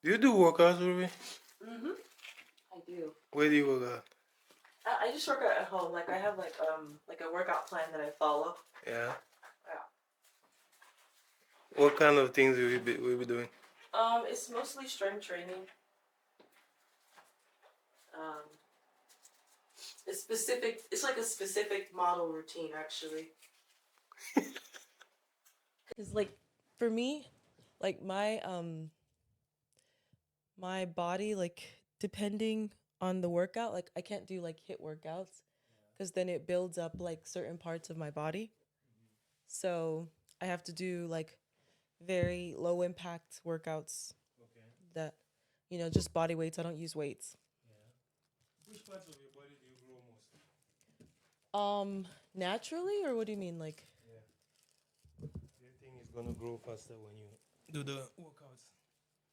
Do you do workouts, Ruby? Mm-hmm. I do. Where do you work out? I just work out at home. Like I have like a workout plan that I follow. Yeah. Yeah. What kind of things will be doing? It's mostly strength training. Um, it's specific. It's like a specific model routine actually. Cause like for me, like my body like depending on the workout, like I can't do like hit workouts because then it builds up like certain parts of my body. So I have to do like very low impact workouts Okay. that, just body weights. I don't use weights. Yeah. Which parts of your body do you grow most? Naturally, or what do you mean? Like Yeah. Do you think it's gonna grow faster when you do the workouts?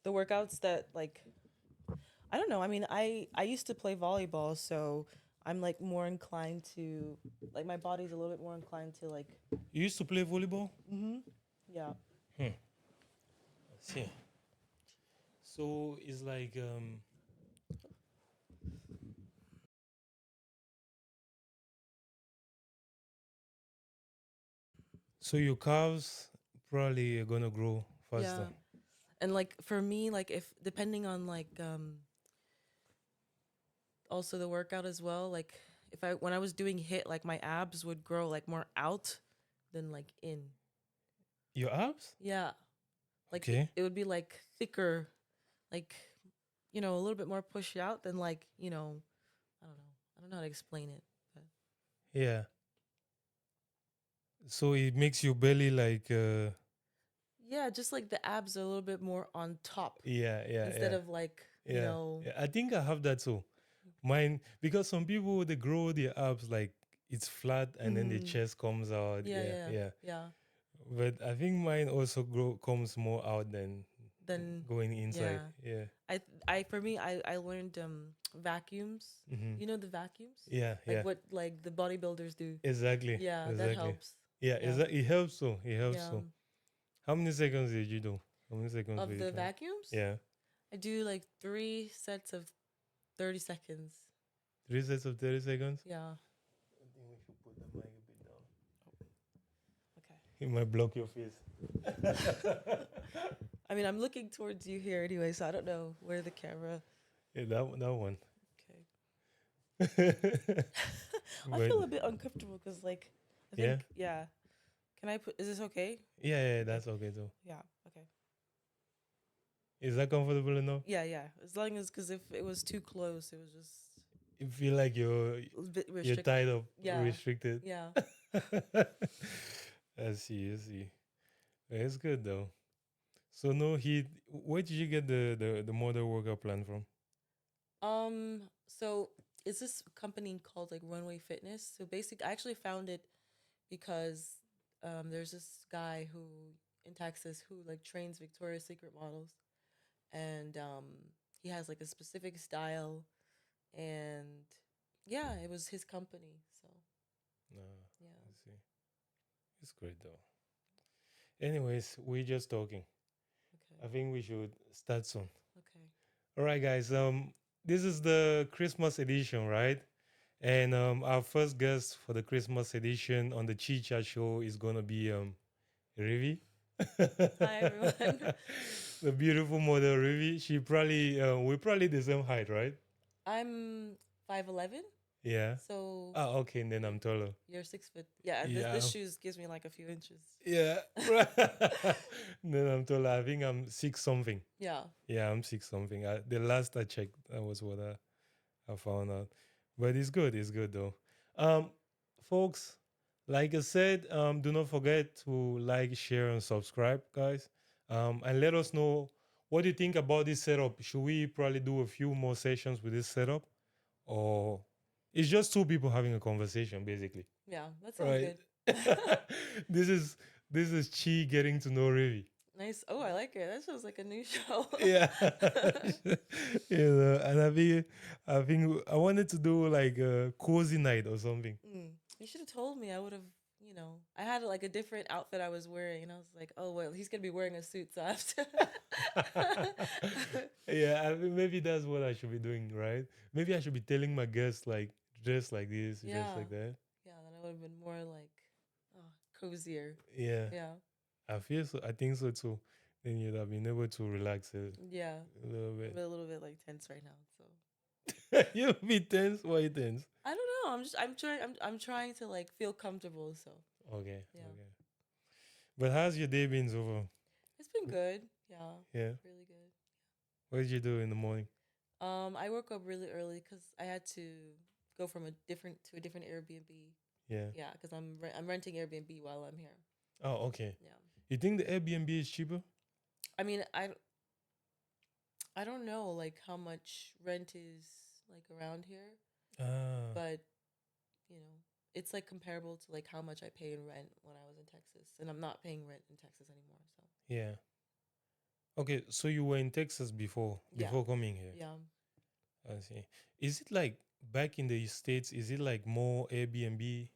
the workouts that like I don't know. I mean, I used to play volleyball, so I'm like more inclined to like my body's a little bit more inclined to like. You used to play volleyball? Mhm. Yeah. Hmm. I see. So it's like so your calves probably are gonna grow faster. Yeah. And like for me, like if depending on like also the workout as well, like if I when I was doing hit, like my abs would grow like more out than like in. Your abs? Yeah. Like Okay. it would be like thicker, like a little bit more pushed out than like, I don't know. I don't know how to explain it. But Yeah. So it makes your belly like yeah, just like the abs are a little bit more on top yeah, yeah, instead yeah. of like, Yeah. Yeah. I think I have that too. Mine because some people they grow their abs like it's flat and then the mm, chest comes out. yeah, Yeah, yeah, yeah. yeah. But I think mine also grow comes more out than Then going inside. yeah. Yeah. I for me I learned vacuums. Mm-hmm. You know the vacuums? Yeah, Like yeah. what like the bodybuilders do. Exactly. Yeah, that Exactly. helps. Yeah, is Yeah. that it helps so. It helps Yeah. so. How many seconds did you do? How many seconds were Of you the trying? vacuums, Yeah. I do like 3 sets of 30 seconds. 3 sets of 30 seconds? Yeah. I think we should put the mic a bit down. Okay. It might block your face. I mean, I'm looking towards you here anyway, so I don't know where the camera. Yeah, that one. Okay. I But feel a bit uncomfortable because, like, I yeah, think, yeah. Can I put? Is this okay? yeah, Okay. that's okay too. Yeah. Okay. Is that comfortable enough? Yeah. Yeah. As long as, because if it was too close, it was just You feel like a bit you're restrict. tied up, Yeah. restricted. Yeah. I see, I see. It's good though. So no heat. Where did you get the model workout plan from? So is this company called like Runway Fitness? So basically, I actually found it because there's this guy who in Texas who like trains Victoria's Secret models, and he has like a specific style, and yeah, it was his company. So No, yeah. I see. It's great though. Anyways, we're just talking. I Okay. think we should start soon. Okay. All right, guys. This is the Christmas edition, right? And our first guest for the Christmas edition on the Chi Chat show is gonna be Rivy. Hi everyone. The beautiful model Rivy. She probably we're probably the same height, right? I'm 5'11", Yeah. so Ah, okay, and then I'm taller. you're 6 foot. Yeah, this Yeah. shoes gives me like a few inches. Yeah. Then I'm taller. I think I'm six something. Yeah. Yeah, I'm six something. The last I checked, that was what I found out. But it's good. It's good though. Um, folks, like I said, do not forget to like, share, and subscribe, guys. And let us know what do you think about this setup. Should we probably do a few more sessions with this setup, or it's just two people having a conversation, basically, Yeah, that sounds right? good. this is this is Chi getting to know Rivy. Nice. Oh, I like it. That sounds like a new show. Yeah, and I think I wanted to do like a cozy night or something. You should have told me. I would have. I had like a different outfit I was wearing, and I was like, oh well, he's gonna be wearing a suit, so I have to. Yeah, I mean, maybe that's what I should be doing, right? Maybe I should be telling my guests like dress like this, dress Yeah, like that. yeah, then I would have been more like, oh, cozier. Yeah, Yeah, I feel so. I think so too. Then you'd have been able to relax yeah. a little I'm bit. a little bit like tense right now, so You'll be tense. Why you tense? I don't know. I'm trying to like feel comfortable. So Okay, yeah, okay. But how's your day been so far? it's been good. Yeah, Yeah. really good. What did you do in the morning? I woke up really early because I had to go from a different Airbnb. Yeah. Yeah, because I'm renting Airbnb while I'm here. Oh, okay. Yeah, You think the Airbnb is cheaper? I mean I don't know like how much rent is like around here, Ah, but you know it's like comparable to like how much I pay in rent when I was in Texas, and I'm not paying rent in Texas anymore. So yeah. Okay, so you were in Texas yeah, before coming here. yeah. I see. Is it like back in the States, is it like more Airbnb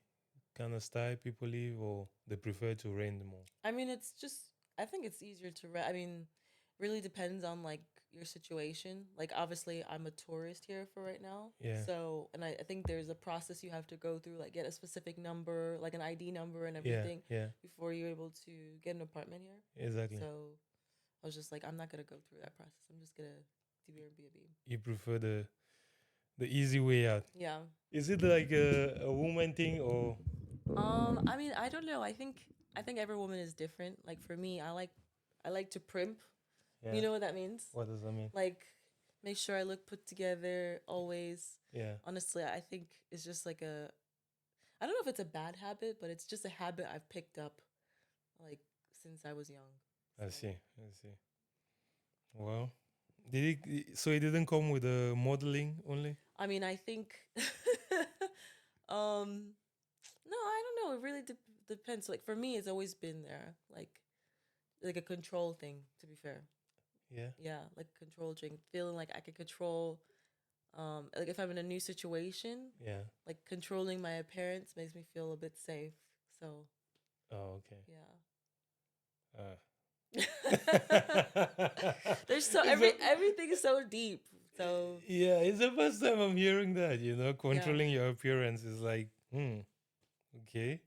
kind of style people live or they prefer to rent more? I mean, it's just I think it's easier to rent. I mean, really depends on like your situation. Like obviously, I'm a tourist here for right now. Yeah. So, and I think there's a process you have to go through, like get a specific number, like an ID number and Yeah, everything yeah, before you're able to get an apartment here. exactly. So, I was just like, I'm not gonna go through that process. I'm just gonna do Airbnb. You prefer the easy way out. Yeah. Is it like a woman thing or I mean, I don't know. I think every woman is different. Like for me, I like to primp. You yeah? know what that means? What does that mean? Like make sure I look put together always. Yeah, Honestly, I think it's just like I don't know if it's a bad habit, but it's just a habit I've picked up like since I was young. I So see. I see. Well, so it didn't come with the modeling only? I mean, I think um no, I don't know. It really depends. Like for me, it's always been there. Like a control thing, to be fair. Yeah. Yeah, like control drink, feeling like I could control like if I'm in a new situation, Yeah. like controlling my appearance makes me feel a bit safe. So Oh, okay. yeah. Uh. There's so It's a, everything is so deep. So yeah, it's the first time I'm hearing that, yeah. controlling your appearance is like, okay.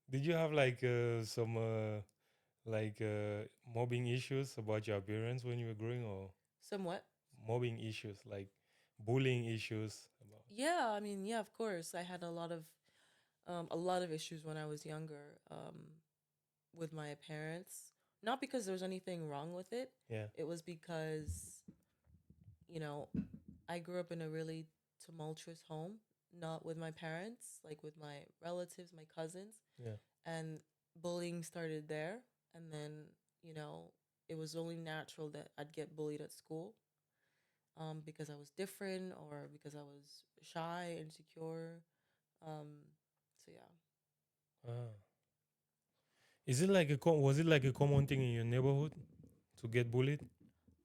Did you have like some like mobbing issues about your appearance when you were growing or Somewhat. mobbing issues like bullying issues about Yeah, I mean, yeah, of course. I had a lot of issues when I was younger with my parents. Not because there was anything wrong with it. yeah. It was because, you know, I grew up in a really tumultuous home, not with my parents, like with my relatives, my cousins, Yeah. and bullying started there. And then, you know, it was only natural that I'd get bullied at school because I was different or because I was shy, insecure. Um, so yeah. Ah. Was it like a common thing in your neighborhood to get bullied?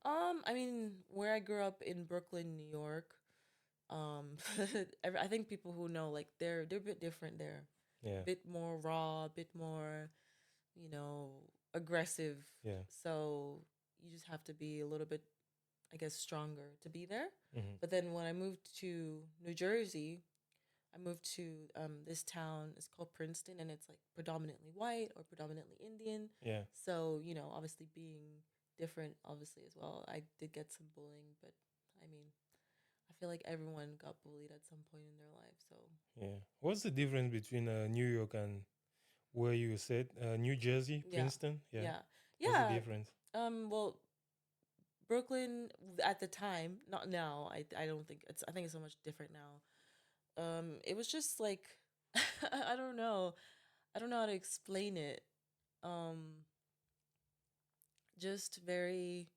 I mean, where I grew up in Brooklyn, New York, I think people who know like they're a bit different there, Yeah. bit more raw, a bit more, aggressive. Yeah. So you just have to be a little bit, I guess, stronger to be there. Hmm. But then when I moved to New Jersey, I moved to this town. It's called Princeton, and it's like predominantly white or predominantly Indian. Yeah. So obviously being different, obviously as well. I did get some bullying, but I mean, I feel like everyone got bullied at some point in their life. So Yeah. What's the difference between New York and where you said New Jersey, yeah, Princeton? Yeah. yeah, What's the yeah. difference? Well, Brooklyn at the time, not now. I don't think it's. I think it's so much different now. It was just like I don't know. I don't know how to explain it. Um, just very.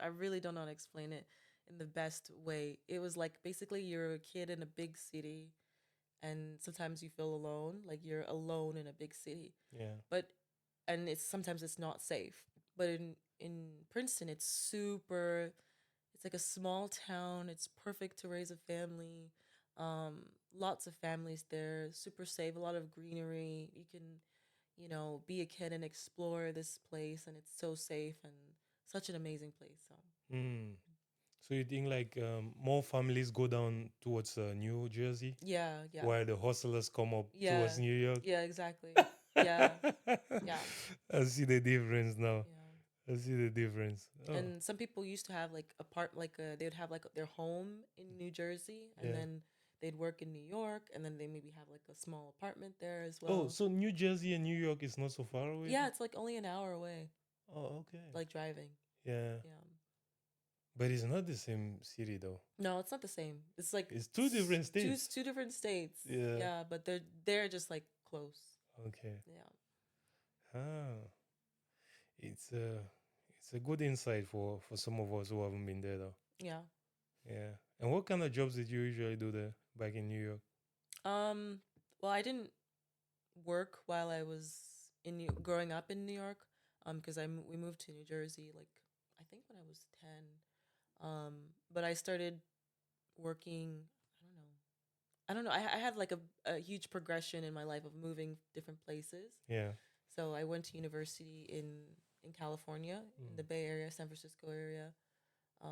I really don't know how to explain it in the best way. It was like basically you're a kid in a big city, and sometimes you feel alone, like you're alone in a big city. Yeah. But and it's not safe. But in Princeton, it's super. It's like a small town. It's perfect to raise a family. Um, lots of families there, super safe, a lot of greenery. You can, be a kid and explore this place, and it's so safe and such an amazing place. So Mm. So you think like more families go down towards New Jersey, yeah, yeah, while the hustlers come up yeah, towards New York? yeah, exactly. Yeah, yeah, I see the difference now. yeah. I see the difference. Oh, And some people used to have like they would have like their home in New Jersey, and yeah. then they'd work in New York, and then they maybe have like a small apartment there as Oh, well. so New Jersey and New York is not so far away? Yeah, it's like only an hour away, Oh, okay. like driving. Yeah. Yeah. But it's not the same city though. No, it's not the same. It's like It's two different two states. two different states. Yeah. Yeah, but they're just like close. Okay. Yeah. Ah, it's a good insight for some of us who haven't been there though. Yeah. Yeah. And what kind of jobs did you usually do there back in New York? Um. Well, I didn't work while I was growing up in New York. Because we moved to New Jersey like I think when I was 10. But I started working. I don't know. I had like a huge progression in my life of moving different places. Yeah. So I went to university in California, in Mm. the Bay Area, San Francisco area.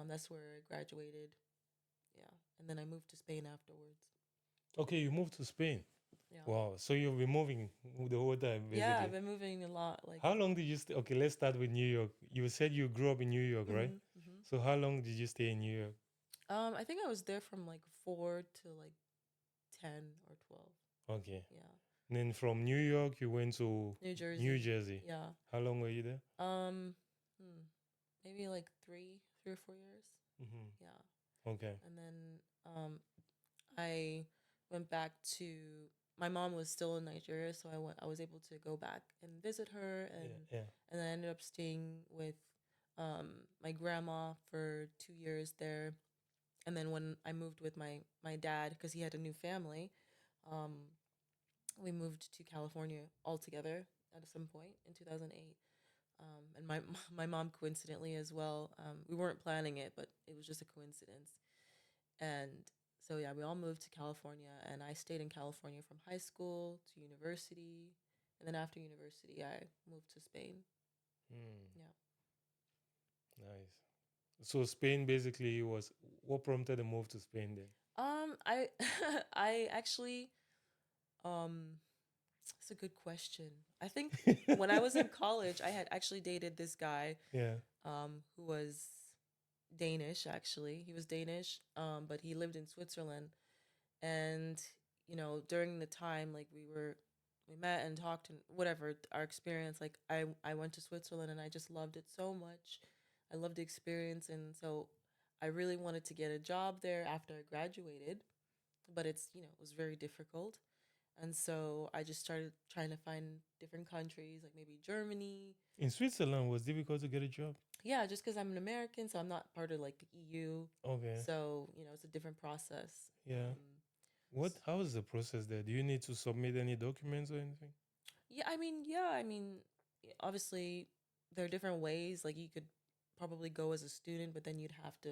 That's where I graduated. Yeah, and then I moved to Spain afterwards. Okay, you moved to Spain. Yeah, Wow. So you've been moving the whole time, yeah. I've basically. been moving a lot. Like, How long did you stay? Okay, let's start with New York. You said you grew up in New York, right? hmm hmm So how long did you stay in New York? I think I was there from like 4 to like 10 or 12. Okay. Yeah, And then from New York, you went to New New Jersey. Jersey. Yeah. How long were you there? Um, hmm, maybe like 3 or 4 years. Hmm. Yeah, Okay. and then I went back to my mom was still in Nigeria, so I was able to go back and visit her, Yeah. Yeah. and I ended up staying with my grandma for 2 years there. And then when I moved with my dad, because he had a new family, um, we moved to California all together at some point in 2008. And my my mom coincidentally as well. We weren't planning it, but it was just a coincidence. And so yeah, we all moved to California, and I stayed in California from high school to university, and then after university, I moved to Spain. Mm, Yeah. nice. So Spain basically was what prompted the move to Spain then? I I actually it's a good question. I think when I was in college, I had actually dated this guy Yeah. who was Danish. Actually, he was Danish, but he lived in Switzerland, and during the time like we met and talked and whatever our experience, like I went to Switzerland and I just loved it so much. I loved the experience, and so I really wanted to get a job there after I graduated, but it was very difficult. And so I just started trying to find different countries, like maybe Germany. In Switzerland, was difficult to get a job. Yeah, just because I'm an American, so I'm not part of like the EU. Okay. So it's a different process. Yeah. What? How is the process there? Do you need to submit any documents or anything? Yeah, I mean, obviously there are different ways. Like you could probably go as a student, but then you'd have to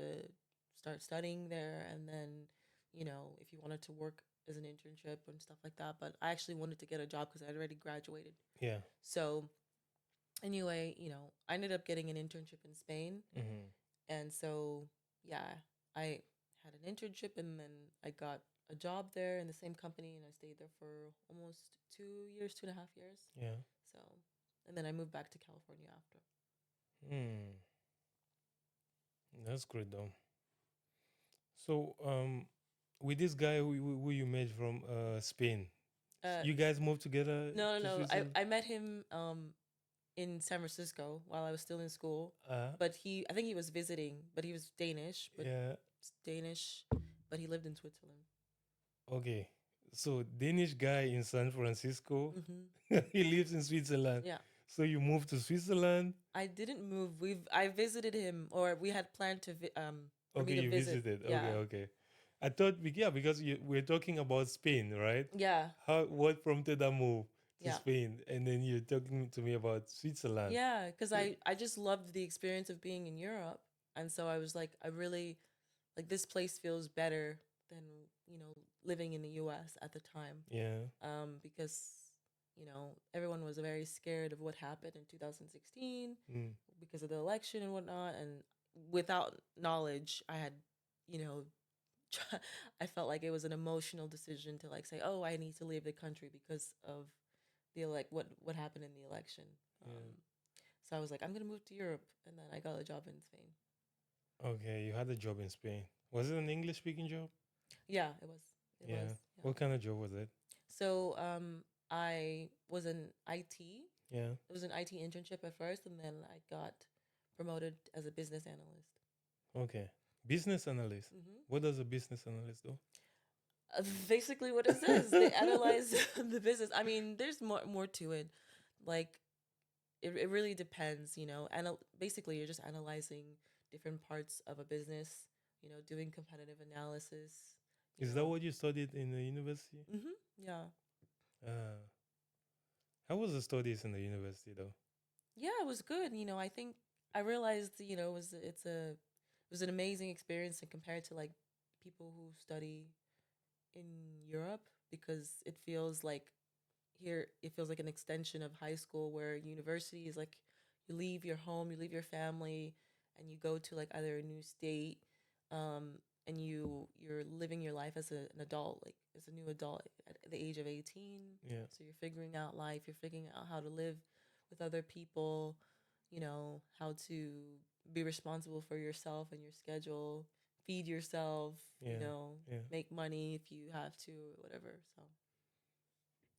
start studying there, and then if you wanted to work as an internship and stuff like that. But I actually wanted to get a job because I had already graduated. Yeah. So anyway, I ended up getting an internship in Spain, Hmm. and so yeah, I had an internship, and then I got a job there in the same company, and I stayed there for almost 2 years, 2.5 years. Yeah. So, and then I moved back to California after. Hmm. That's great though. So, with this guy who you met from Spain, Uh, you guys moved together no, no, to no. Switzerland? I met him in San Francisco while I was still in school, Uh, but I think he was visiting, but he was Danish, yeah. Danish, but he lived in Switzerland. Okay. So Danish guy in San Francisco, hmm he lives in Switzerland. Yeah. So you moved to Switzerland. I didn't move. I visited him, or we had planned to for me Okay, to you visit. visited. Okay, Yeah, okay. I thought, yeah, because we're talking about Spain, right? yeah, What prompted that move to yeah, Spain, and then you're talking to me about Switzerland. yeah. Because I just loved the experience of being in Europe, and so I was like, I really like this place feels better. than living in the U.S. at the time, Yeah. because everyone was very scared of what happened in 2016 Mm. because of the election and whatnot, and without knowledge, I had you know I felt like it was an emotional decision to like say, oh, I need to leave the country because of what happened in the election. Yeah. So I was like, I'm gonna move to Europe, and then I got a job in Spain. Okay, you had a job in Spain. Was it an English speaking job? Yeah, it was. It was. Yeah. Yeah. What kind of job was it? So I was in IT. Yeah. It was an IT internship at first, and then I got promoted as a business analyst. Okay. Business analyst. Hmm. What does a business analyst do? Basically, what it says, they analyze the business. I mean, there's more to it. Like it really depends, basically, you're just analyzing different parts of a business. Doing competitive analysis. You Is that know. what you studied in the university? Yeah. Uh, how was the studies in the university though? Yeah, it was good. I think I realized, it was an amazing experience, and compared to like people who study in Europe, because it feels like an extension of high school, where university is like you leave your home, you leave your family, and you go to like either a new state, and you're living your life as an adult, like as a new adult at the age of 18. Yeah. So you're figuring out life, you're figuring out how to live with other people, how to be responsible for yourself and your schedule, feed yourself, Yeah. Yeah. make money if you have to, or whatever. So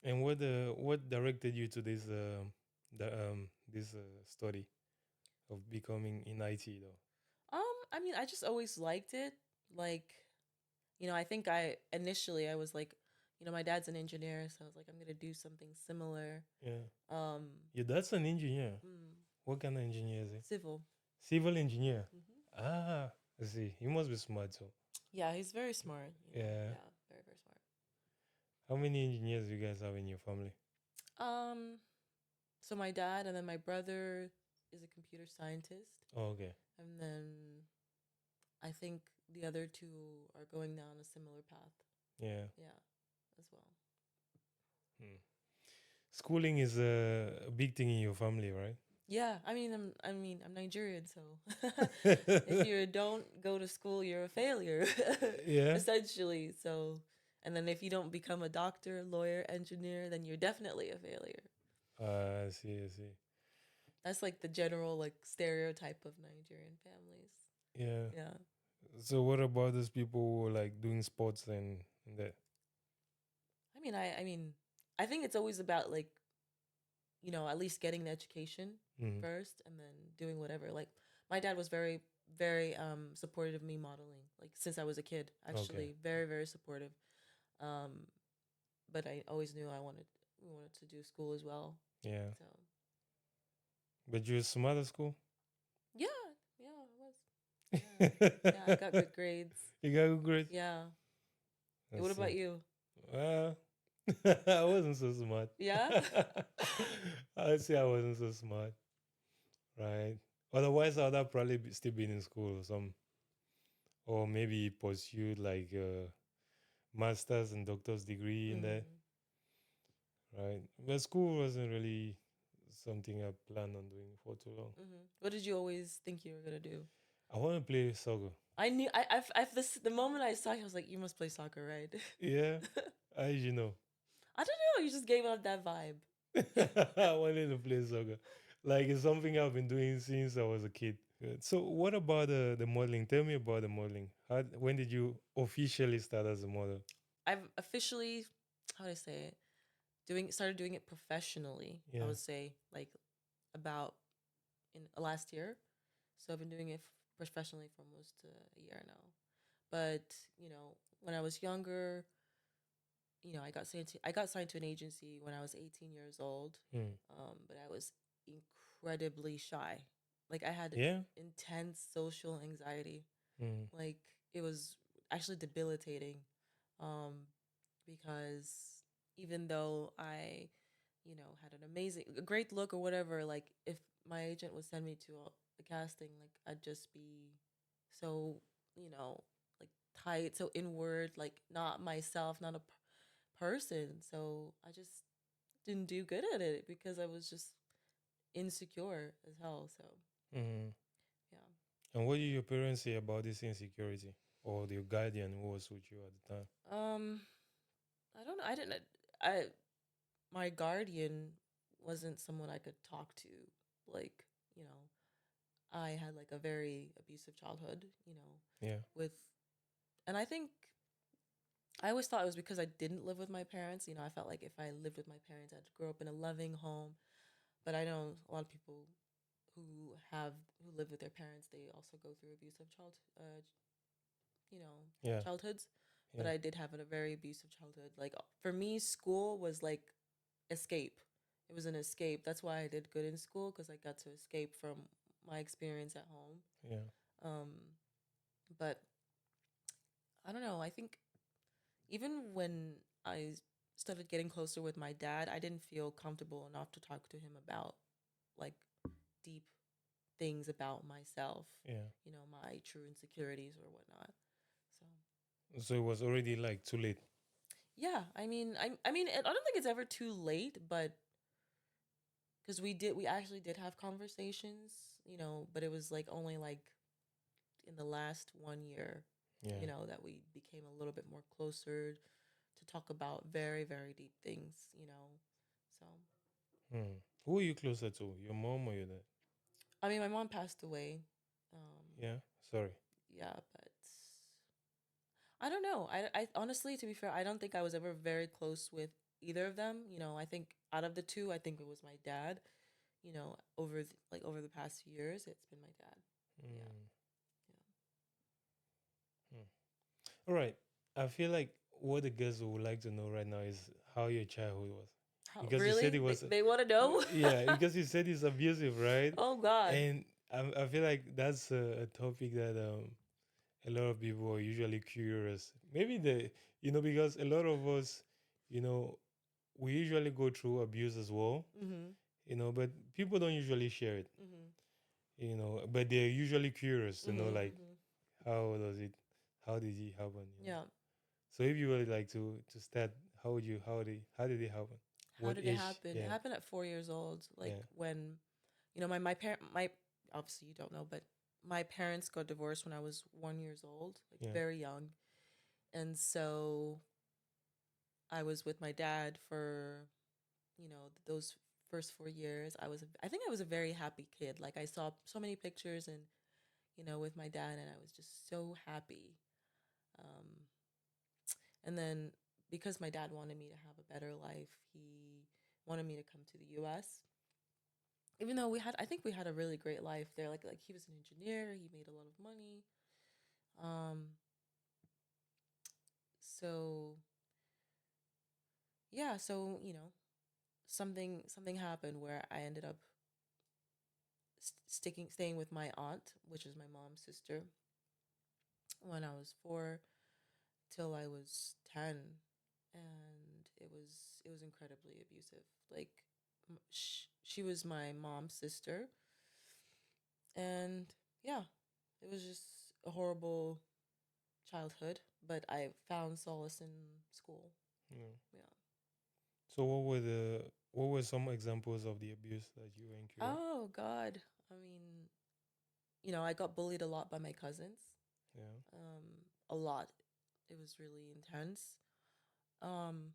And what directed you to this study of becoming in IT though? I mean, I just always liked it. Like, I think I was like, my dad's an engineer, so I was like, I'm gonna do something similar. Yeah. Um, Yeah, that's an engineer. mm, What kind of engineer is he? Civil. Civil engineer. Hmm. Ah, I see. He must be smart too. Yeah, he's very smart. Yeah. Yeah, very very smart. How many engineers do you guys have in your family? Um, so my dad and then my brother is a computer scientist, Oh, okay. and then I think the other two are going down a similar path. Yeah. Yeah, as well. Hmm. Schooling is a big thing in your family, right? Yeah, I'm Nigerian, so if you don't go to school, you're a failure, Yeah. essentially. So, and then if you don't become a doctor, lawyer, engineer, then you're definitely a failure. I see. I see. That's like the general like stereotype of Nigerian families. Yeah. Yeah. So what about those people who are like doing sports and that? I mean, I think it's always about like, at least getting the education Mm-hmm. first, and then doing whatever. Like my dad was very, very supportive of me modeling, like since I was a kid, Okay. actually, very, very supportive. Um, but I always knew we wanted to do school as well. Yeah. So But you're smart at school? yeah, yeah, I was. Yeah, yeah, I got good grades. You got good grades? Yeah. I What see. about you? Well, I wasn't so smart. Yeah. I'd say I wasn't so smart, right? Otherwise, I'd have probably still been in school or some, or maybe pursued like a master's and doctor's degree in that, Mm. right? But school wasn't really something I planned on doing for too long. What did you always think you were gonna do? I want to play soccer. I knew the moment I saw you, I was like, you must play soccer, right? Yeah, I you know. I don't know. You just gave out that vibe. I wanted to play soccer. Like it's something I've been doing since I was a kid. Good. So what about the modeling? Tell me about the modeling. When did you officially start as a model? I've officially, how do I say it? Started doing it professionally. I Yeah. would say like about in last year. So I've been doing it professionally for almost a year now. But when I was younger, I got signed to an agency when I was 18 years old. Mm. But I was incredibly shy. Like I had Yeah. intense social anxiety. Mm. Like it was actually debilitating, um, because even though I, had a great look or whatever, like if my agent would send me to a casting, like I'd just be so, like tight, so inward, like not myself, not a person. So I just didn't do good at it because I was just insecure as hell. So Mm. yeah. And what did your parents say about this insecurity, or your guardian who was with you at the time? Um, I don't know. I didn't. I My guardian wasn't someone I could talk to. Like, you know, I had like a very abusive childhood. Yeah. With, and I think I always thought it was because I didn't live with my parents. I felt like if I lived with my parents, I'd grow up in a loving home. But I know a lot of people who live with their parents. They also go through abusive you know, Yeah. childhoods. But Yeah. I did have a very abusive childhood. Like for me, school was like escape. It was an escape. That's why I did good in school because I got to escape from my experience at home. Yeah. Um, but I don't know. I think even when I started getting closer with my dad, I didn't feel comfortable enough to talk to him about like deep things about myself, Yeah. my true insecurities or whatnot. So So it was already like too late. yeah, I mean, I don't think it's ever too late, but because we actually did have conversations, but it was like only like in the last 1 year, Yeah. that we became a little bit more closer to talk about very, very deep things. So, Hmm. Who are you closer to, your mom or your dad? I mean, my mom passed away. Yeah. Sorry. Yeah, but I don't know. I honestly, to be fair, I don't think I was ever very close with either of them. I think out of the two, I think it was my dad. Over the past few years, it's been my dad. Yeah, Mm. Hmm. All right. I feel like what the girls would like to know right now is how your childhood was, How because you said really it was, they want to know? yeah, because you said it's abusive, right? Oh God. And I feel like that's a topic that a lot of people are usually curious. Maybe because a lot of us, you know, we usually go through abuse as well, Mhm. but people don't usually share it, Mhm. but they're usually curious to know, Mhm. like, Mhm. how does it, how did it happen? Yeah. So if you would like to start, how did it happen? How What did it age? happen? It Yeah, happened at 4 years old. Like yeah, when, my parent, my obviously you don't know, but my parents got divorced when I was 1 years old, like yeah, very young, and so I was with my dad for those first 4 years. I think I was a very happy kid. Like I saw so many pictures and with my dad, and I was just so happy. Um, and then because my dad wanted me to have a better life, he wanted me to come to the U.S. Even though I think we had a really great life there. Like he was an engineer, he made a lot of money. Um, so yeah, so something happened where I ended up staying with my aunt, which is my mom's sister, when I was 4 till I was 10, and it was incredibly abusive. Like she was my mom's sister, and yeah, it was just a horrible childhood, but I found solace in school. yeah. Yeah. So what were some examples of the abuse that you incurred? Oh God. I mean, I got bullied a lot by my cousins. Yeah, Um, a lot. It was really intense. Um,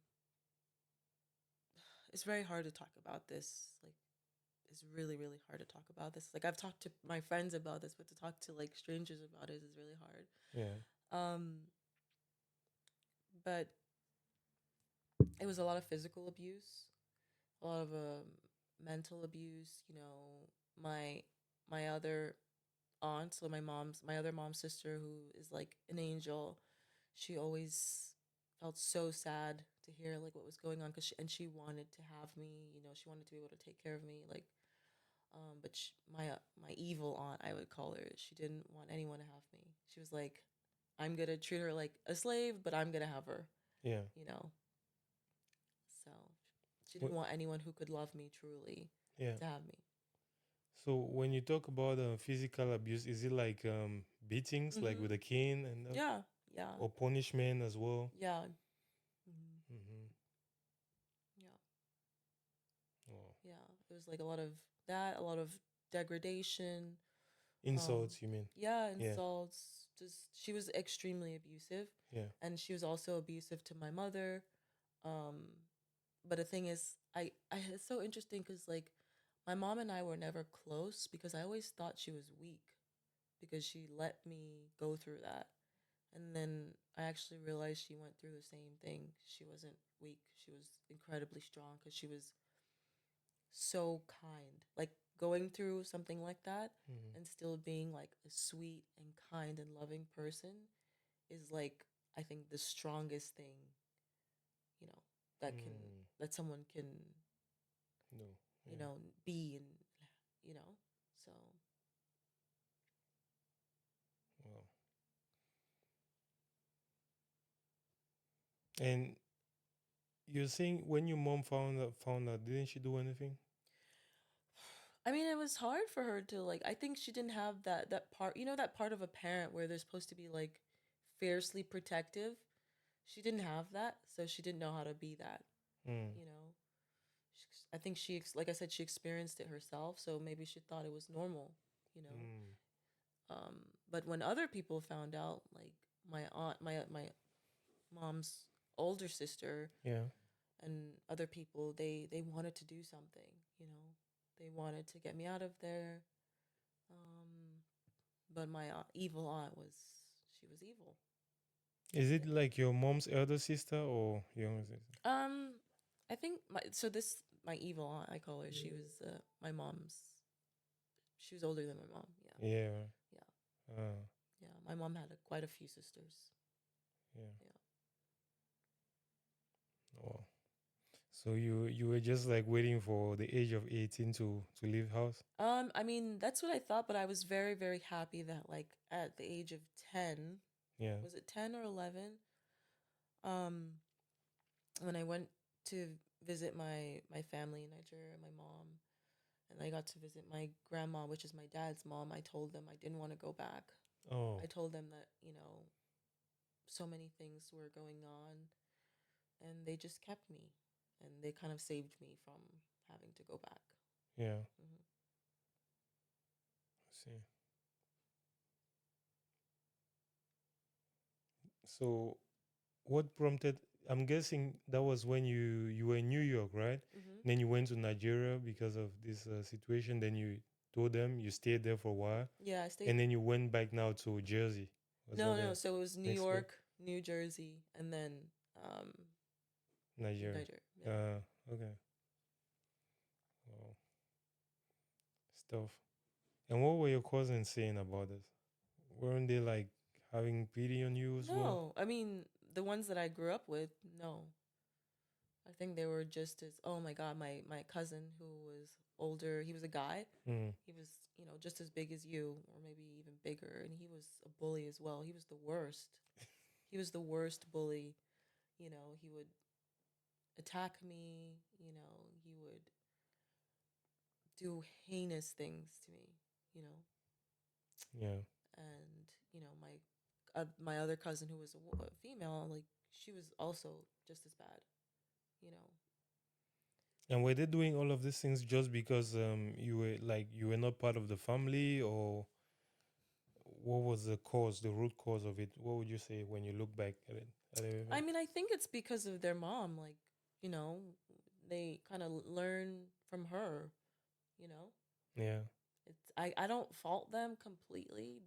it's very hard to talk about this. Like, it's really, really hard to talk about this. Like, I've talked to my friends about this, but to talk to like strangers about it is really hard. yeah, Um, but it was a lot of physical abuse, a lot of mental abuse. My other aunt, so my other mom's sister, who is like an angel, she always felt so sad to hear like what was going on and she wanted to have me. She wanted to be able to take care of me, like. But my evil aunt, I would call her, she didn't want anyone to have me. She was like, I'm gonna treat her like a slave, but I'm gonna have her. yeah. You know. So she What? didn't want anyone who could love me truly Yeah. to have me. So when you talk about physical abuse, is it like beatings, like Mm-hmm. with a cane and that? Yeah. Yeah. or punishment as well. Yeah. Hmm. Mm-hmm. Yeah. Oh. Yeah. It was like a lot of that, a lot of degradation. Insults, you mean? Yeah, Yeah, insults. Just she was extremely abusive, yeah. and she was also abusive to my mother. Um, but the thing is, I it's so interesting because like my mom and I were never close because I always thought she was weak because she let me go through that. And then I actually realized she went through the same thing. She wasn't weak. She was incredibly strong because she was so kind. Like going through something like that Mm-hmm. and still being like a sweet and kind and loving person is like I think the strongest thing, you know, that can Mm. that someone can, No, you yeah. know, be and you know. So Wow. And you're saying when your mom found out, didn't she do anything? I mean, it was hard for her to like. I think she didn't have that part. You know, that part of a parent where they're supposed to be like fiercely protective. She didn't have that, so she didn't know how to be that. Mm. You know, I think like I said, she experienced it herself, so maybe she thought it was normal. You know, Mm. um, but when other people found out, like my aunt, my mom's older sister, Yeah. and other people, they wanted to do something. You know, they wanted to get me out of there. Um, but my evil aunt was she was evil. Is Yeah. it like your mom's elder sister or your younger sister? Um, I think my evil aunt I call her. She was my mom's. She was older than my mom. Yeah, Yeah. yeah, Uh, yeah. My mom had quite a few sisters. yeah. Yeah. Oh. So you were just like waiting for the age of 18 to leave house? I mean that's what I thought, but I was very very happy that like at the age of 10, Yeah. was it 10 or 11? Um, when I went to visit my family in Nigeria, my mom, and I got to visit my grandma, which is my dad's mom. I told them I didn't want to go back. Oh. I told them that, so many things were going on and they just kept me and they kind of saved me from having to go back. Yeah. Hmm. I see. So what prompted, I'm guessing that was when you were in New York, right? Hmm. Then you went to Nigeria because of this situation. Then you told them you stayed there for a while, Yeah, I stayed. and then you went back now to Jersey. Was No, that no. the So it was New next step? York, New Jersey, and then um, Nigeria. Niger. Yeah. Okay. Wow. Stuff. And what were your cousins saying about this? Weren't they like having pity on you as well? No, I mean the ones that I grew up with. No, I think they were just as. Oh my God, my cousin who was older. He was a guy. Mm. He was, just as big as you, or maybe even bigger, and he was a bully as well. He was the worst. He was the worst bully. He would attack me. He would do heinous things to me. You know, Yeah. and my other cousin who was a female, like she was also just as bad. You know, And were they doing all of these things just because you were not part of the family, or what was the cause, the root cause of it? What would you say when you look back at it, at I everything? mean, I think it's because of their mom. Like, you know, they kind of learn from her. You know, Yeah. I don't fault them completely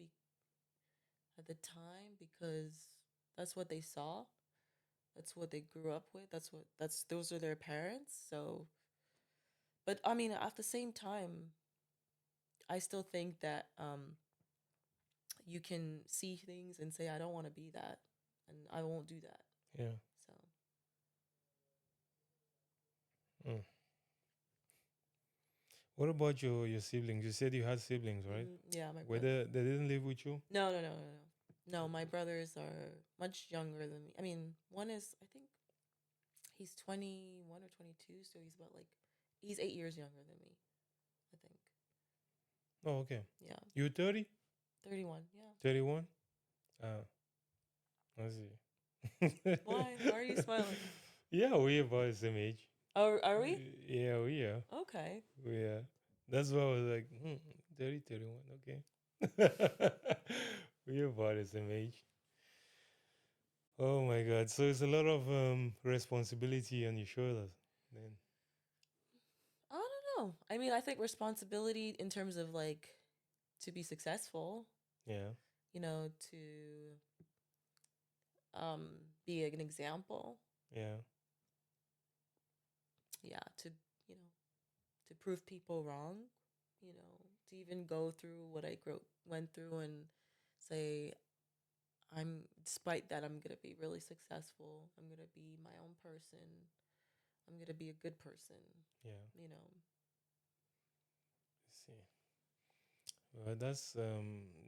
at the time because that's what they saw. That's what they grew up with. Those are their parents. So, but I mean, at the same time, I still think that you can see things and say, I don't want to be that, and I won't do that. Yeah. So, Mm. What about your siblings? You said you had siblings, right? yeah, my Were brother. they didn't live with you? No, no, no, no, no. No, my brothers are much younger than me. I mean, one is, I think he's 21 or 22, so he's 8 years younger than me, I think. Oh, okay. Yeah. You 30? 31, yeah. 31? Uh, I see. Why? Why are you smiling? Yeah, we about the same age. Oh, are we? Yeah, we are. Okay. We are. That's why I was like, 30, 31, okay. We are about the same age. Oh my God. So it's a lot of responsibility on your shoulders then. I don't know. I mean, I think responsibility in terms of like to be successful, Yeah. to be an example. Yeah. Yeah, to you know to prove people wrong. To even go through what went through and say despite that I'm gonna be really successful. I'm gonna be my own person. I'm gonna be a good person. Yeah. You know. I see.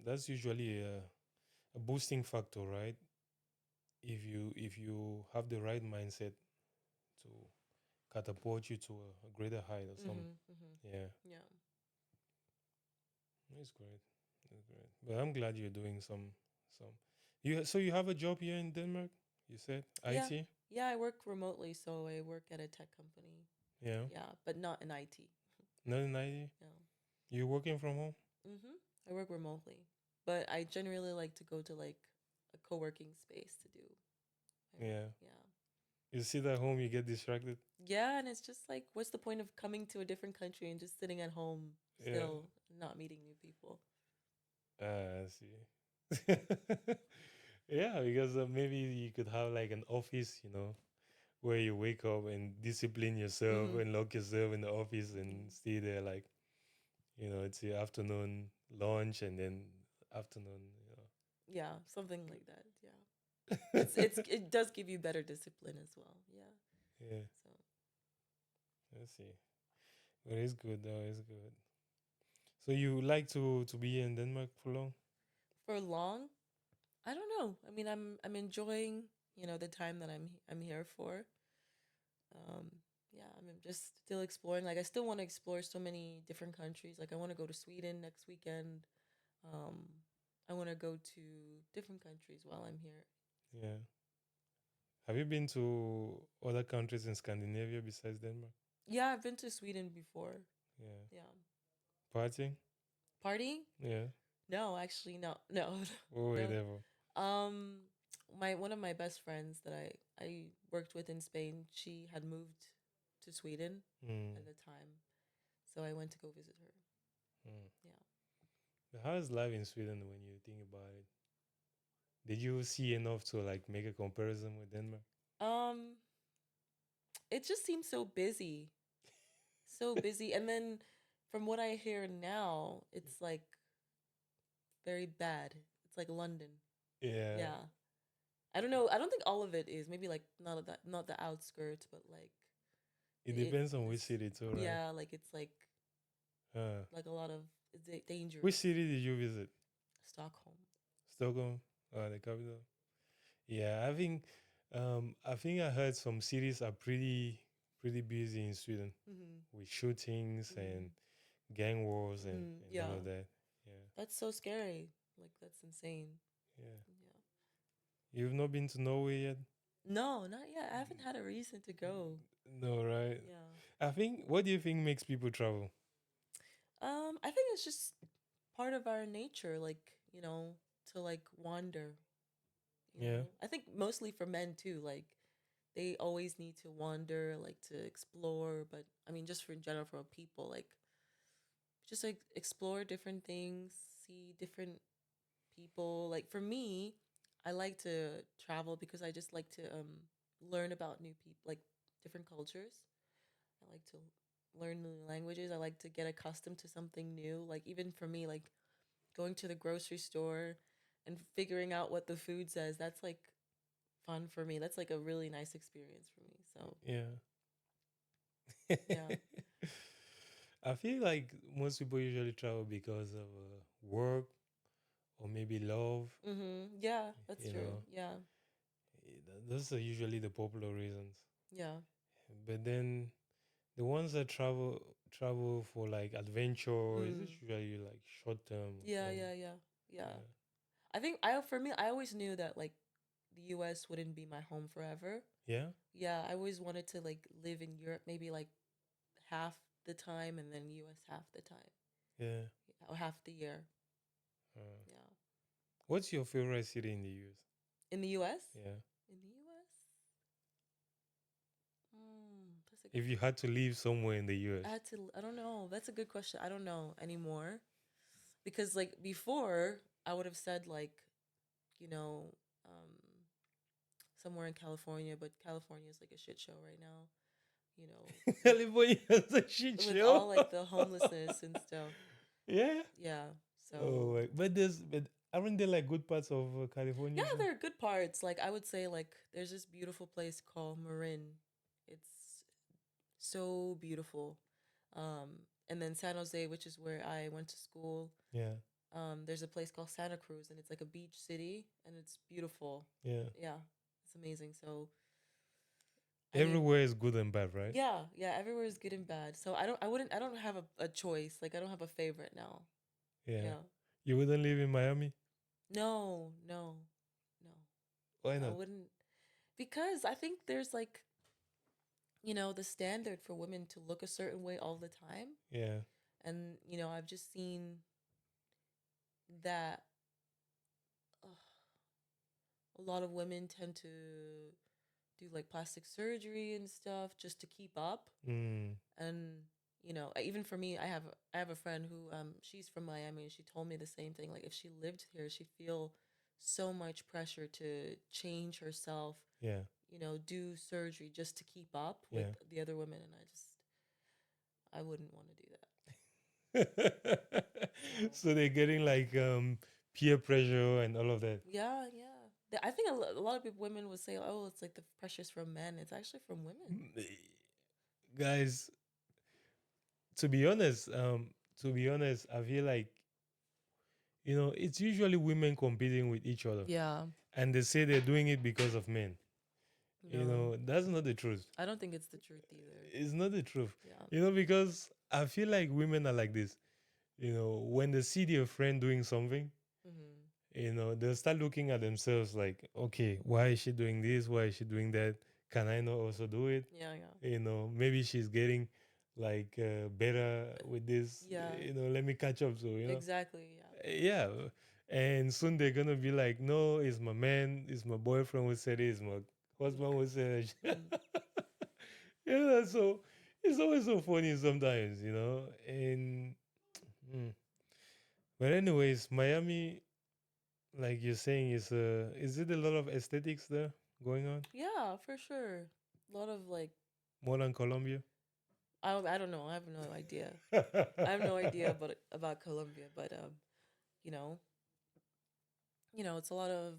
That's usually a boosting factor, right? If you have the right mindset to catapult you to a greater height or something. Mhm. Mhm. Yeah, Yeah. it's great. It's great. But I'm glad you're doing some. You have a job here in Denmark. You said Yeah. IT. Yeah. I work remotely, so I work at a tech company. Yeah, Yeah, but not in IT. not in IT. No. You're working from home. I work remotely, but I generally like to go to like a co-working space to do my work. Yeah, Yeah. you sit at home, you get distracted. Yeah, and it's just like, what's the point of coming to a different country and just sitting at home Yeah, still, not meeting new people? I see. Yeah, because maybe you could have like an office, where you wake up and discipline yourself Mm-hmm. and lock yourself in the office and stay there like, it's the afternoon lunch and then afternoon, Yeah, something like that. Yeah, you it does give you better discipline as well. Yeah. Yeah, So let's see. But it's good though, it's good. So you like to be in Denmark for long? for long, I don't know. I mean, I'm enjoying the time that I'm here for. um yeah, I'm just still exploring. Like, I still want to explore so many different countries. Like, I want to go to Sweden next weekend. um I want to go to different countries while I'm here. Yeah. Have you been to other countries in Scandinavia besides Denmark? Yeah, I've been to Sweden before. Yeah. Yeah. Partying? Partying? Yeah. No, actually, no. No. Oh, No. whatever. um my one of my best friends that I worked with in Spain, she had moved to Sweden at Mm, the time, so I went to go visit her. mm. Yeah. But how is life in Sweden when you think about it? Did you see enough to like make a comparison with Denmark? um it just seems so busy. So busy. And then from what I hear now, it's like very bad. It's like London. Yeah. Yeah. I don't know. I don't think all of it is. Maybe like not the outskirts, but like It it depends on which this city too, right? yeah, like it's Uh, like a lot of which dangerous. city did you visit? Stockholm. Stockholm, the capital. Yeah, I think I heard some cities are pretty busy in Sweden Mhm. with shootings and Mhm. gang wars Mhm. and all Yeah. of that. Yeah, That's so scary. Like, that's insane. yeah. Yeah. You've not been to Norway yet? No, not yet. I haven't had a reason to go. No, right? Yeah. I think. What do you think makes people travel? I think it's just part of our nature, like, to like wander. Yeah, I think mostly for men too, like they always need to wander, like to explore, but I mean just for in general for people, like just like explore different things, see different people. Like for me, I like to travel because I just like to learn about new people, like different cultures. I like to learn new languages. I like to get accustomed to something new. Like even for me, like going to the grocery store and figuring out what the food says, that's like fun for me. That's like a really nice experience for me. So, yeah. yeah. I feel like most people usually travel because of work or maybe love. Yeah, that's You true. know, Yeah. those are usually the popular reasons. Yeah. But then the ones that travel for like adventure is Mm. usually like short term or Yeah, something. yeah, yeah. Yeah. Yeah. I think for me, I always knew that like the US wouldn't be my home forever. Yeah. Yeah, I always wanted to like live in Europe maybe like half the time and then US half the time. Yeah. Or half the year. Uh, Yeah. what's your favorite city in the US? In the US? Yeah. In the US? That's a good If you question. had to live somewhere in the US. I don't know. That's a good question. I don't know anymore. Because like before, I would have said like, you know, um, somewhere in California, but California is like a shit show right now. You know, with California is a shit with show. all like the homelessness and stuff. Yeah. Yeah. Oh, So but aren't there like good parts of yeah, California too? there are good parts. Like I would say, like there's this beautiful place called Marin. It's so beautiful. And then San Jose, which is where I went to school. Yeah. There's a place called Santa Cruz, and it's like a beach city, and it's beautiful. Yeah. Yeah, it's amazing. So I mean, Everywhere is good and bad, right? yeah, yeah. Everywhere is good and bad. So I don't have a choice. Like I don't have a favorite now. Yeah. Yeah. You wouldn't live in Miami? No, no, no. Why I not? wouldn't because I think there's like the standard for women to look a certain way all the time. Yeah. And, I've just seen that ugh, a lot of women tend to do like plastic surgery and stuff just to keep up. Mm. And, even for me, I have a friend who she's from Miami and she told me the same thing. Like if she lived here, she'd feel so much pressure to change herself, Yeah. do surgery just to keep up with Yeah. the other women. And I wouldn't want to do that. So So they're getting like peer pressure and all of that. yeah, yeah. I think a lot of people, women would say, "Oh, it's like the pressures from men." It's actually from women. Guys, to be honest, I feel like it's usually women competing with each other, Yeah. and they say they're doing it because of men. No, That's not the truth. I don't think it's the truth either. It's not the truth. Yeah. Because I feel like women are like this. When they see their friend doing something, Hmm. they'll start looking at themselves like, okay, why is she doing this? Why is she doing that? Can I not also do it? Yeah, yeah. Maybe she's getting like better with this. Yeah. Let me catch up. So, Exactly. Yeah. yeah. And soon they're gonna be like, no, it's my man, it's my boyfriend who said it, it's my husband who said it. Mm. Yeah, so it's always so funny sometimes, And mm. But anyways, Miami, like you're saying, is it a lot of aesthetics there going on? Yeah, for sure. A lot of like More than Colombia? I don't know. I have no idea. I have no idea about Colombia, but you know, it's a lot of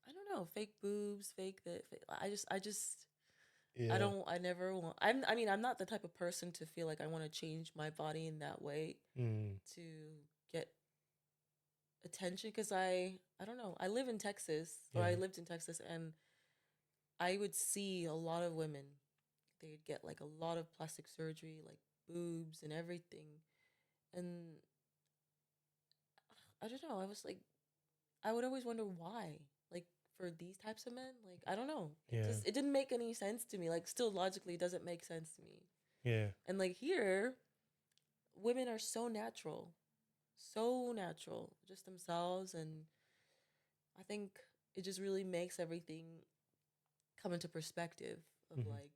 I don't know, fake boobs, fake that. I just I Yeah. don't. I never want. I'm not the type of person to feel like I want to change my body in that way Mm. to get attention because I don't know. I live in Texas, or I Yeah. lived in Texas, and I would see a lot of women. They'd get like a lot of plastic surgery, like boobs and everything, and I don't know. I was like, I would always wonder why, like for these types of men, like I don't know. Yeah. It didn't make any sense to me. Like still logically, it doesn't make sense to me. Yeah. And like here, women are so natural, just themselves, and I think it just really makes everything come into perspective of Mhm. like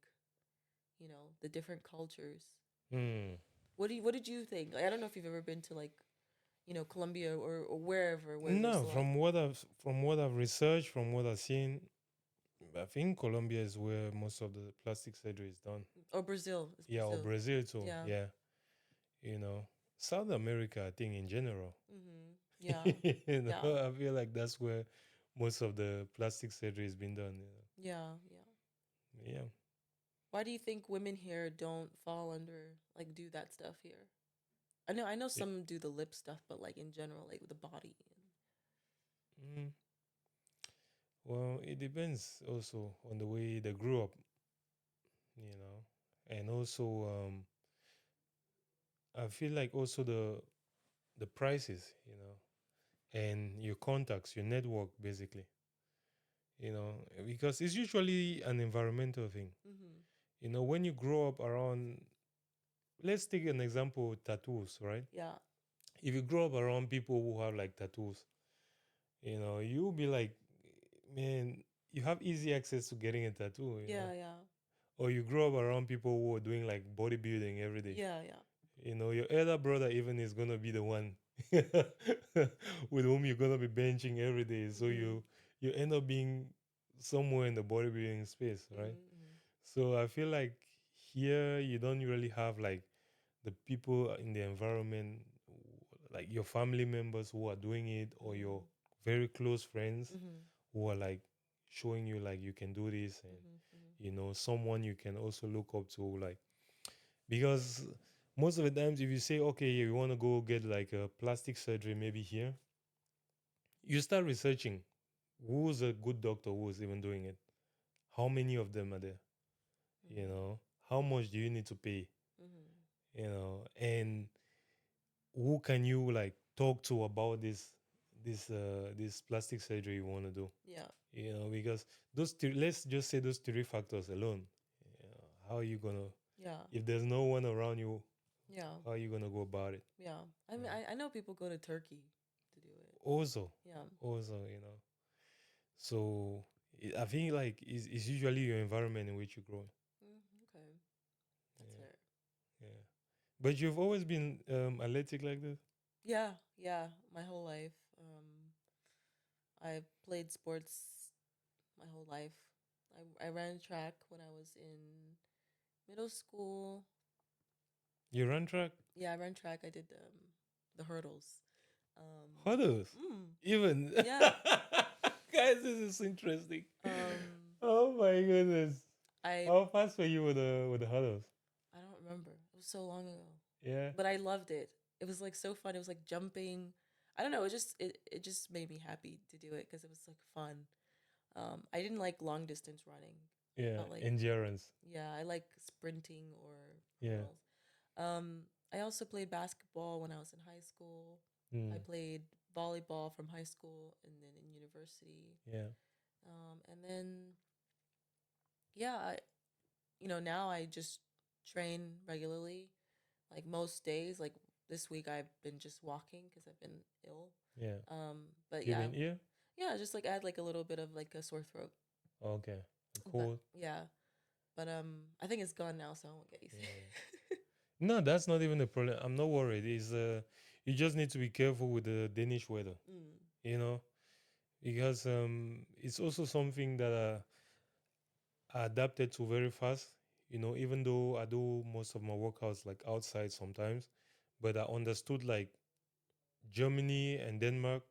the different cultures. Mm. What did you think? Like, I don't know if you've ever been to like Colombia or wherever where there's No, a lot from what I've researched, from what I've seen, I think Colombia is where most of the plastic surgery is done. or Brazil. It's Yeah, or Brazil. Brazil too. Yeah. Yeah, you know, South America, I think in general. Mhm. Yeah. Yeah. I feel like that's where most of the plastic surgery has been done. Yeah. Yeah. Yeah. Why do you think women here don't fall under like do that stuff here? I know Yeah. some do the lip stuff, but like in general, like with the body. Mm. Well, it depends also on the way they grew up, and also I feel like also the prices, and your contacts, your network, basically. because it's usually an environmental thing. Mhm. When you grow up around, let's take an example with tattoos, right? Yeah. If you grow up around people who have like tattoos, you'll be like, man, you have easy access to getting a tattoo. Yeah, yeah. Or you grow up around people who are doing like bodybuilding every day. Yeah, yeah. Your elder brother even is gonna be the one with whom you're gonna be benching every day. So Mhm. you end up being somewhere in the bodybuilding space, Mhm. right? Mhm. So I feel like here you don't really have like the people in the environment, like your family members who are doing it, or your Mhm. very close friends Mhm. who are like showing you like you can do this, and Mhm. Mhm. someone you can also look up to, like, because most of the times if you say, okay, yeah, you want to go get like a plastic surgery maybe here, you start researching who's a good doctor who's even doing it, how many of them are there, you Mhm. know how much do you need to pay, Mhm. and who can you like talk to about this plastic surgery you want to do, Yeah. because let's just say those three factors alone, how are you gonna, Yeah. if there's no one around you, Yeah. how are you gonna go about it? Yeah. I mean, Yeah. I know people go to Turkey to do it. Also, Yeah. so I think like it's usually your environment in which you grow. Okay. That's Yeah, fair. yeah. But you've always been athletic like this. Yeah. Yeah. My whole life. I played sports my whole life. I ran track when I was in middle school. You run track, Yeah, I ran track. I did the hurdles. hurdles, Mm, even. yeah. Guys, this is interesting. Um, Oh my goodness. I How fast were you with the hurdles? I don't remember. It was so long ago, Yeah. but I loved it. It was like so fun. It was like jumping. I don't know. It just made me happy to do it because it was like fun. I didn't like long distance running. I Yeah. felt like Endurance. yeah, I like sprinting or Yeah. hurdles. I also played basketball when I was in high school. I Mm. played volleyball from high school and then in university. Yeah. And then yeah, now I just train regularly, like most days. Like this week, I've been just walking because I've been ill. Yeah. But You yeah, been here? yeah, just like I had like a little bit of like a sore throat. Okay. But Cool. yeah, but I think it's gone now, so I won't get you Yeah. sick. No, that's not even a problem. I'm not worried. Is you just need to be careful with the Danish weather, Mm. you know, because it's also something that I adapted to very fast. Even though I do most of my workouts like outside sometimes, but I understood like Germany and Denmark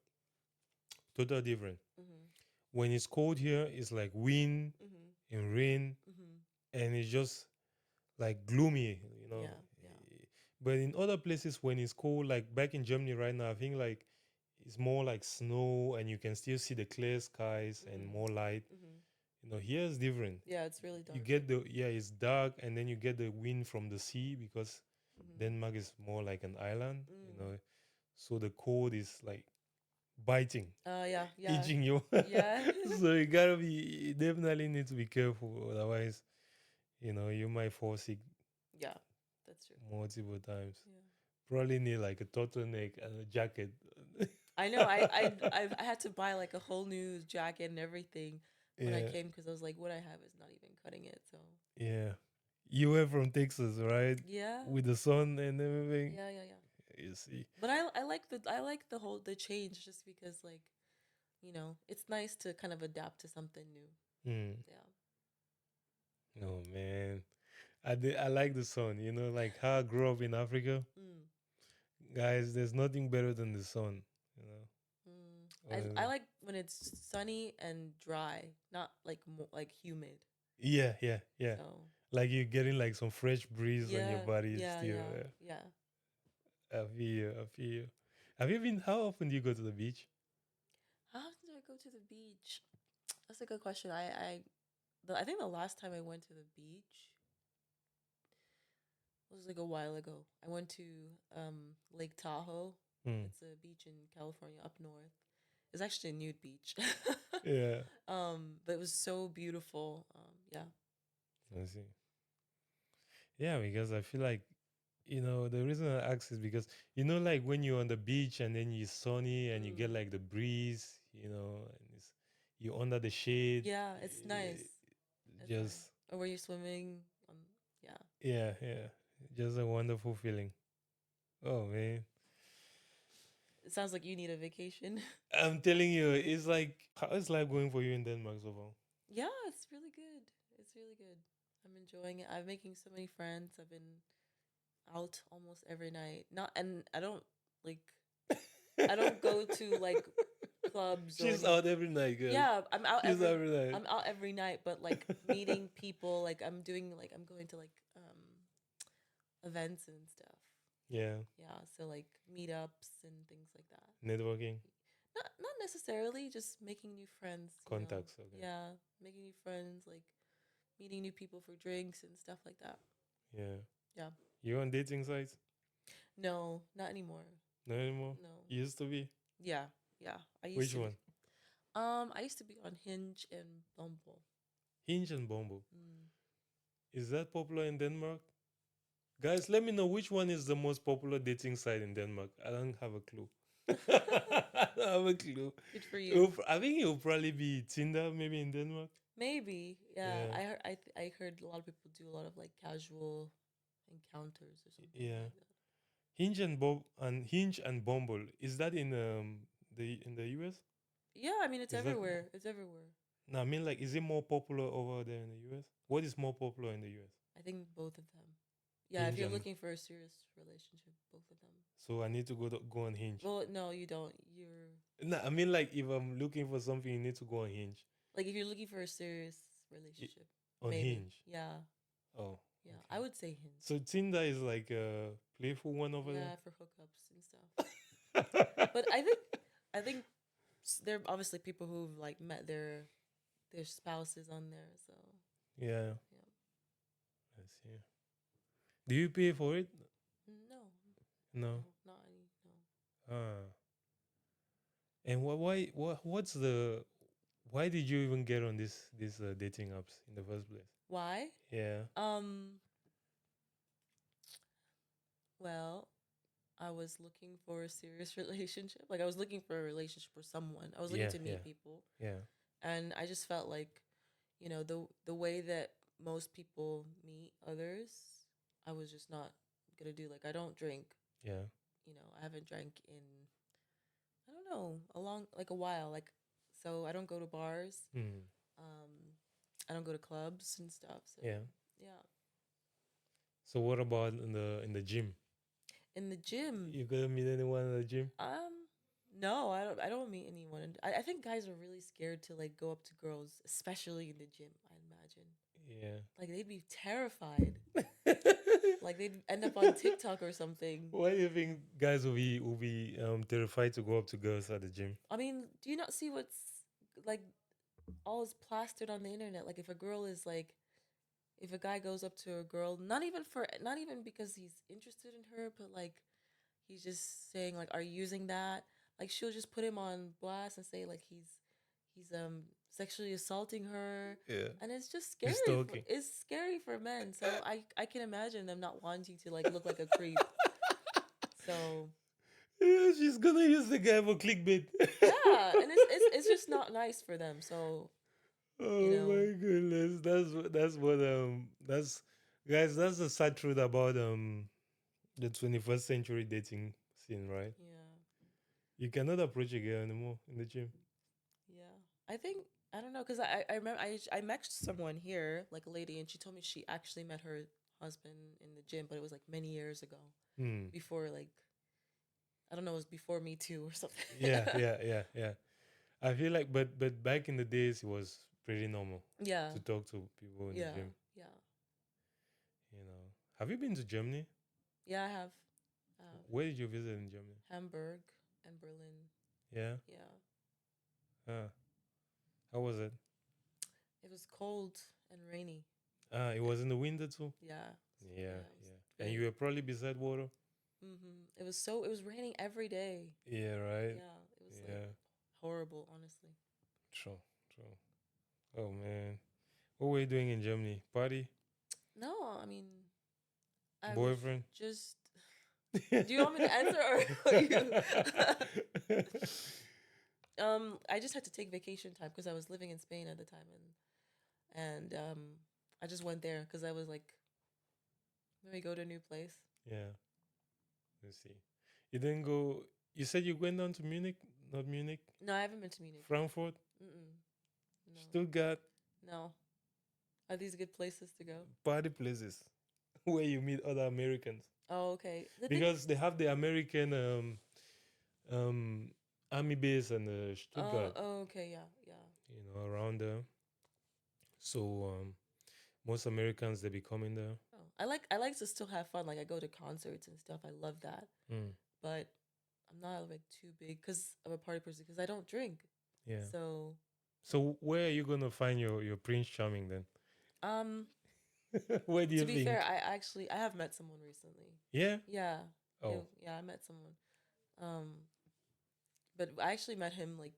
totally different. Mhm. When it's cold here, it's like wind Mhm. and rain, Mhm. and it's just like gloomy, you know. Yeah. Yeah. But in other places, when it's cold, like back in Germany right now, I think like it's more like snow, and you can still see the clear skies and Mhm. more light. Mhm. Here it's different. Yeah, it's really You dark. get it's dark, and then you get the wind from the sea because Mhm. Denmark is more like an island, Mm. So the cold is like biting, Yeah. Yeah. itching you. Yeah. So you definitely need to be careful, otherwise, you might fall sick Yeah. That's true. multiple times. Yeah. Probably need like a turtleneck and a jacket. I know. I had to buy like a whole new jacket and everything when I Yeah, came because I was like, what I have is not even cutting it. So yeah. You were from Texas, right? yeah, With the sun and everything. yeah, yeah, yeah. You see. But I like the change just because like it's nice to kind of adapt to something new. Mm. Yeah. Oh man, I like the sun. Like how I grew up in Africa, Mm. guys. There's nothing better than the sun. You know. Mm. I Uh, like when it's sunny and dry, not like like humid. yeah, yeah, yeah. So Like you're getting like some fresh breeze on your yeah, body yeah, still. yeah, yeah. I feel you. I feel you. Have you been? How often do you go to the beach? How often do I go to the beach? That's a good question. I think the last time I went to the beach was like a while ago. I went to Lake Tahoe. Hmm. It's a beach in California up north. It's actually a nude beach. Yeah. But it was so beautiful. Yeah. I see. Yeah, because I feel like, the reason I ask is because, like when you're on the beach and then you're sunny and you get Mm. like the breeze, and you're under the shade. Yeah, it's nice. It's nice. Just, Or were you swimming? Yeah. yeah. Just a wonderful feeling. Oh, man. It sounds like you need a vacation. I'm telling you, it's like, how is life going for you in Denmark so far? Yeah, it's really good. It's really good. I'm enjoying it. I'm making so many friends. I've been out almost every night. Not and like I don't go to like clubs or She's anything. out every night, girl. Yeah, She's out every night. I'm out every night, but like meeting people, like I'm going to like events and stuff. Yeah, Yeah, so like meetups and things like that. networking, Not necessarily just making new friends, contacts. Okay. Yeah, making new friends, like meeting new people for drinks and stuff like that. Yeah. Yeah. You on dating sites? No, not anymore. Not anymore. No. You used to be. Yeah, yeah. I used Which to be. one? I used to be on Hinge and Bumble. Hinge and Bumble. Mm. Is that popular in Denmark? Guys, let me know which one is the most popular dating site in Denmark. I don't have a clue. I don't have a clue. Good for you. I think it will probably be Tinder, maybe in Denmark. Maybe, yeah. Yeah. I heard a lot of people do a lot of like casual encounters or something Yeah. like that. Hinge and Bumble. Is that in the US? Yeah, I mean it's Is that everywhere. It's everywhere. no? I mean, like, is it more popular over there in the US? What is more popular in the US? I think both of them. Yeah, if Hinge you're and looking for a serious relationship, both of them. so I need to go on Hinge. Well, no, you don't. You're No, I mean, like, if I'm looking for something, you need to go on Hinge. like if you're looking for a serious relationship, On maybe. Hinge. Yeah, Oh, yeah. I okay. would say Hinge. So Tinder is like a playful one over Yeah, for hookups and stuff. there. But I think there are obviously people who've like met their spouses on there. So Yeah, yeah, I see. Do you pay for it? no, No. not any, no. Ah. And why did you even get on these dating apps in the first place? Why? Yeah. Well, I was looking for a serious relationship. Like I was looking for a relationship with someone. I was looking Yeah, to yeah, meet people, yeah, and I just felt like, the way that most people meet others, I was just not gonna do. Like I don't drink. yeah. I haven't drank in I don't know a while. Like so, I don't go to bars. Mm, I don't go to clubs and stuff. So yeah. yeah, So what about in the gym? in the gym, You gonna meet anyone in the gym? no, I don't. I don't meet anyone. And I think guys are really scared to like go up to girls, especially in the gym. I imagine Yeah. like they'd be terrified. Like they'd end up on TikTok or something. Why do you think guys will be terrified to go up to girls at the gym? I mean, do you not see what's like all is plastered on the internet? Like if a guy goes up to a girl, not even because he's interested in her, but like he's just saying like, "Are you using that?" Like she'll just put him on blast and say like he's sexually assaulting her, Yeah. and it's just He's scary. talking. It's scary for men. So I can imagine them not wanting to like look like a creep. So Yeah, she's gonna use the guy for clickbait. yeah, and it's just not nice for them. So you Oh know, my goodness, that's guys. That's the sad truth about the 21st century dating scene, right? yeah, You cannot approach a girl anymore in the gym. yeah. I think I don't know because I remember I met someone here like a lady and she told me she actually met her husband in the gym, but it was like many years ago Hmm. before like I don't know, it was before Me Too or something. Yeah, yeah, yeah, yeah. I feel like, but back in the days, it was pretty normal Yeah, to talk to people in the yeah, gym. yeah, Have you been to Germany? yeah. I have Where did you visit in Germany? Hamburg and Berlin. Yeah. Yeah, Ah, how was it? it was cold and rainy. Ah, it was in the winter too. Yeah, Yeah, yeah. It was yeah. And really. you were probably beside water. It was raining every day. Yeah, right. Yeah, it was like Yeah. horrible. honestly. True, true. Oh man, what were you doing in Germany? Party, No, I mean, I was boyfriend. just. Do you want me to answer or you? I just had to take vacation time because I was living in Spain at the time, and I just went there because I was like, let me go to a new place. Yeah, let's see. You didn't go. You said you went down to Munich, not Munich, No, I haven't been to Munich. Frankfurt, Mm-mm. No, Stuttgart, no. Are these good places to go? party places where you meet other Americans Oh, okay. The thing. because they have the American um army base and Stuttgart, Oh, okay. Yeah, yeah. around there. So most Americans they be coming there. Oh, I like to still have fun. Like I go to concerts and stuff. I love that. Mm, But I'm not like too big because I'm a party person because I don't drink. yeah. So, So where are you gonna find your Prince Charming then? um, Where do to you be fair, think? I have met someone recently. Yeah. Yeah, Oh, yeah, I met someone. Um, but I actually met him like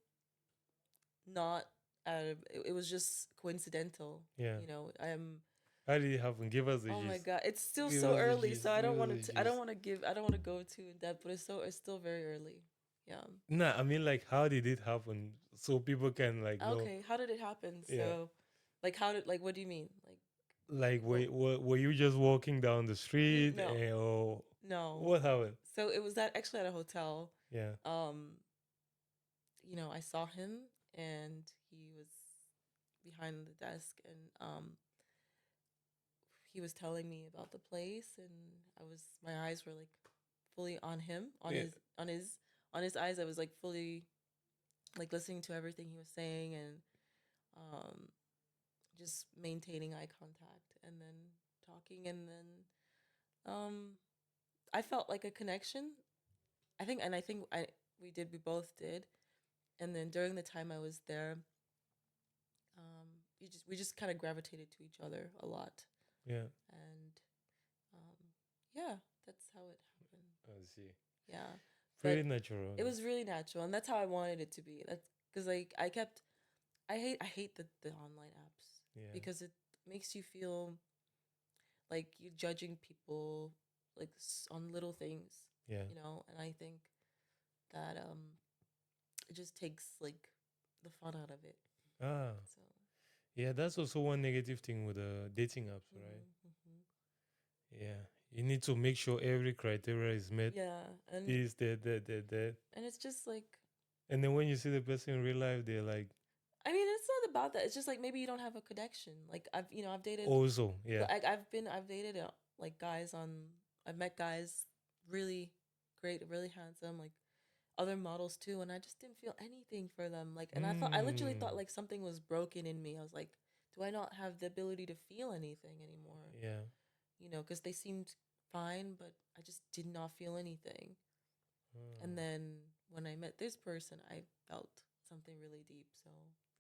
not out of it was just coincidental. yeah. I am. How did it happen? Give us the Oh my gist. god, it's still Give so us the early, so gist. I Give don't us want the to. I don't gist. want to give. I don't want to go too in depth, but it's still very early. Yeah. Nah, I mean like how did it happen? So people can like know. Okay, how did it happen? Yeah. So, like, how did like what do you mean? Like, Like well, were you just walking down the street no, or no. what happened? So it was that actually at a hotel. Yeah. Um, I saw him and he was behind the desk and he was telling me about the place and my eyes were like fully on him, Yeah. on his eyes. I was like fully like listening to everything he was saying and um just maintaining eye contact and then talking and then um I felt like a connection. I think we both did. And then during the time I was there, we just kind of gravitated to each other a lot. Yeah. And um, yeah, that's how it happened. I see. Yeah, Pretty but natural. it was really natural, and that's how I wanted it to be. That's because like I hate the online apps Yeah. because it makes you feel like you're judging people like on little things, Yeah. And I think that it just takes like the fun out of it. Ah. So. Yeah, that's also one negative thing with the dating apps, right? Mm-hmm. Yeah. You need to make sure every criteria is met. Yeah, This, that. and it's just like And then when you see the person in real life, they're like, I mean, it's not about that. It's just like maybe you don't have a connection. Like I've dated also, yeah. like I've dated like guys on I've met guys really great, really handsome, like other models too, and I just didn't feel anything for them. Like, and I literally Mm, thought like something was broken in me. I was like, do I not have the ability to feel anything anymore? yeah. Because they seemed fine, but I just did not feel anything. And Mm, then when I met this person, I felt something really deep. So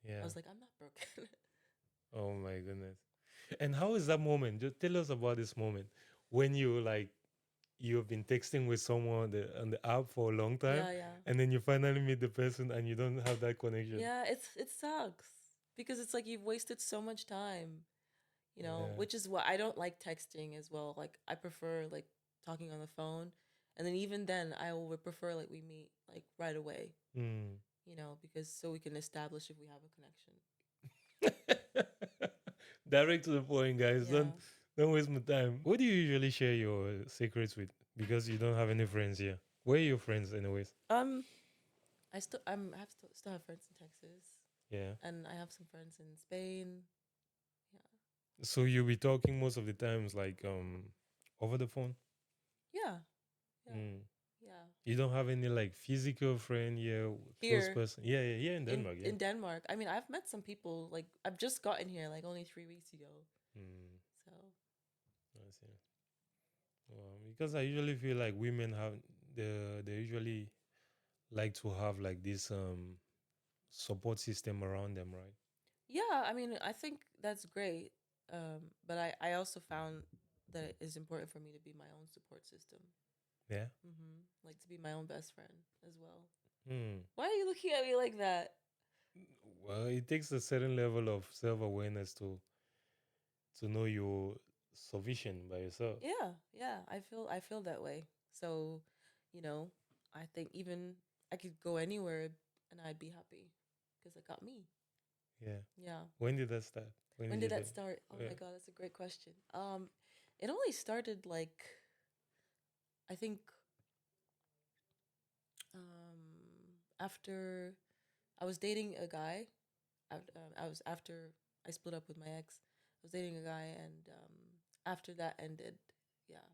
I yeah. was like, I'm not broken. Oh my goodness. And how is that moment? Just tell us about this moment when you've been texting with someone on the app for a long time, Yeah, yeah. and then you finally meet the person and you don't have that connection. Yeah, it sucks because it's like you've wasted so much time, Yeah. which is why I don't like texting as well. Like I prefer like talking on the phone. And then even then I would prefer like we meet like right away, Mm. because so we can establish if we have a connection. Direct to the point, guys. Yeah. Don't waste my time. Who do you usually share your secrets with? Because you don't have any friends here. Where are your friends, anyways? Still have friends in Texas, Yeah. and I have some friends in Spain. Yeah. So you'll be talking most of the times like over the phone. Yeah. Yeah. Mm. Yeah. You don't have any like physical friend here, close Here person. Yeah, yeah, yeah. In Denmark, yeah. in Denmark. I mean, I've met some people like I've just gotten here like only 3 weeks ago. Mm. So I see. Because I usually feel like women have they usually like to have like this support system around them, right? yeah, I mean, I think that's great. But I also found that it is important for me to be my own support system. Yeah. Like to be my own best friend as well. Hmm. Why are you looking at me like that? Well, it takes a certain level of self-awareness to know you're sufficient by yourself. Yeah, yeah, I feel that way. So, you know, I think even I could go anywhere and I'd be happy because I got me. Yeah. Yeah. When did that start? When When did did you do? that start? Oh Yeah. my god, that's a great question. It only started like I think after I was dating a guy. I was after I split up with my ex. I was dating a guy, and after that ended, yeah.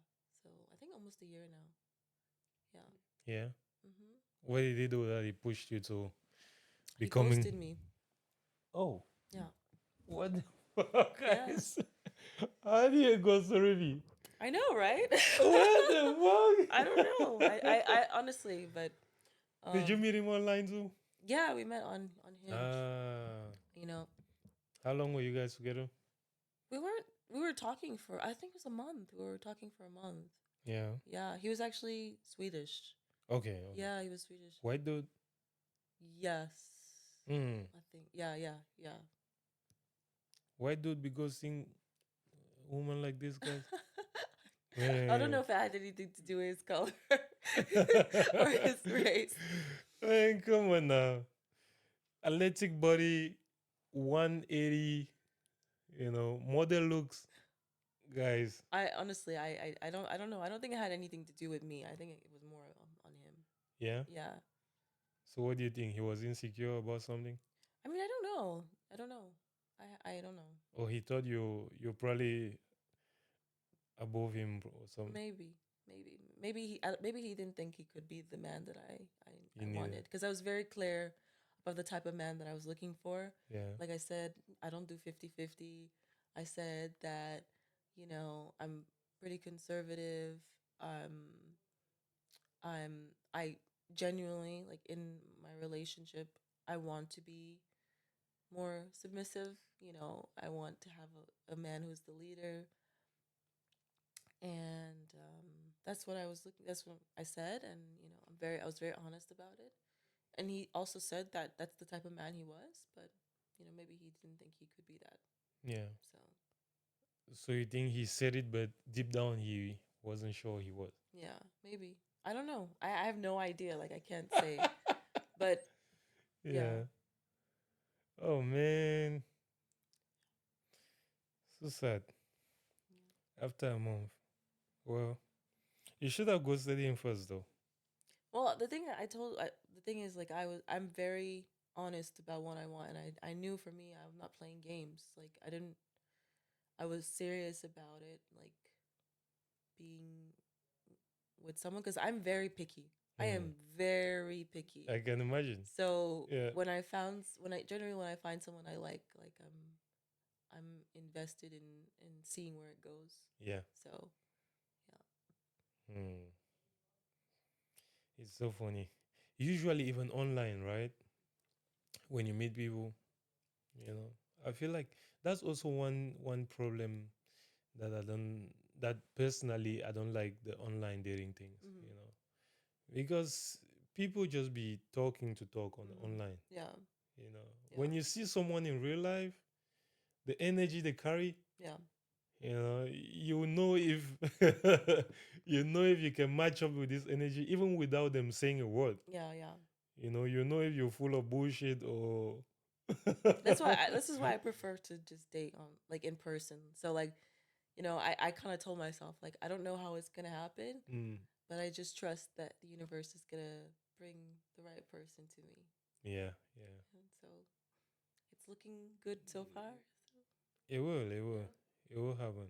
So I think almost a year now. Yeah. Yeah. Mm-hmm. What did he do that he pushed you to He becoming? ghosted me. Oh, Yeah. what the fuck, Yeah. guys? How do you go so Rivy? I know, right? What the I don't know. I fuck? honestly, but Did you um, meet him online too? yeah, we met on Hinge. Ah, You know, how long were you guys together? we were talking for I think it was a month. We were talking for a month. Yeah. Yeah, he was actually Swedish. Okay. Okay. Yeah, he was Swedish. White dude. Yes, Hmm. I think. Yeah, yeah, yeah. White dude be ghosting woman like this, guys. I don't Man. know if it had anything to do with his color or his race. Man, come on now. Athletic body, 180, model looks, guys. I honestly, I don't know. I don't think it had anything to do with me. I think it was more on him. Yeah. Yeah. So what do you think? He was insecure about something? I mean, I don't know. I don't know. I don't know. Or he thought you're probably above him or something? Maybe, maybe he didn't think he could be the man that I You need it. wanted because I was very clear about the type of man that I was looking for. Yeah. Like I said, I don't do 50-50. I said that, I'm pretty conservative. Um, I genuinely like in my relationship, I want to be more submissive. I want to have a man who's the leader, and that's what I was looking. That's what I said, and I was very honest about it. And he also said that that's the type of man he was, but maybe he didn't think he could be that. Yeah. So So you think he said it, but deep down he wasn't sure he was. yeah, maybe I don't know. I have no idea. Like I can't say, but yeah, Yeah. Oh man, so sad. After a month. Well, you should have ghosted him first, though. well, the thing is, like, I'm very honest about what I want, and I knew for me, I'm not playing games. Like, I was serious about it, like being with someone, because I'm very picky. I Mm. am very picky. I can imagine. So Yeah. when I find someone I like I'm invested in seeing where it goes. Yeah. So yeah. Mm. It's so funny. Usually, even online, right? When you meet people, you know, I feel like that's also one problem that I don't that personally I don't like the online dating things, Hmm. because people just be talking to talk on Hmm. online. Yeah. Yeah. When you see someone in real life, the energy they carry, Yeah. you know if you know if you can match up with this energy even without them saying a word. Yeah. Yeah. You know if you're full of bullshit or This is why I prefer to just date on like in person. So like, I kind of told myself like I don't know how it's gonna happen, Mm, but I just trust that the universe is gonna bring the right person to me. yeah, yeah. And so it's looking good so far. So, It will, yeah. it will happen.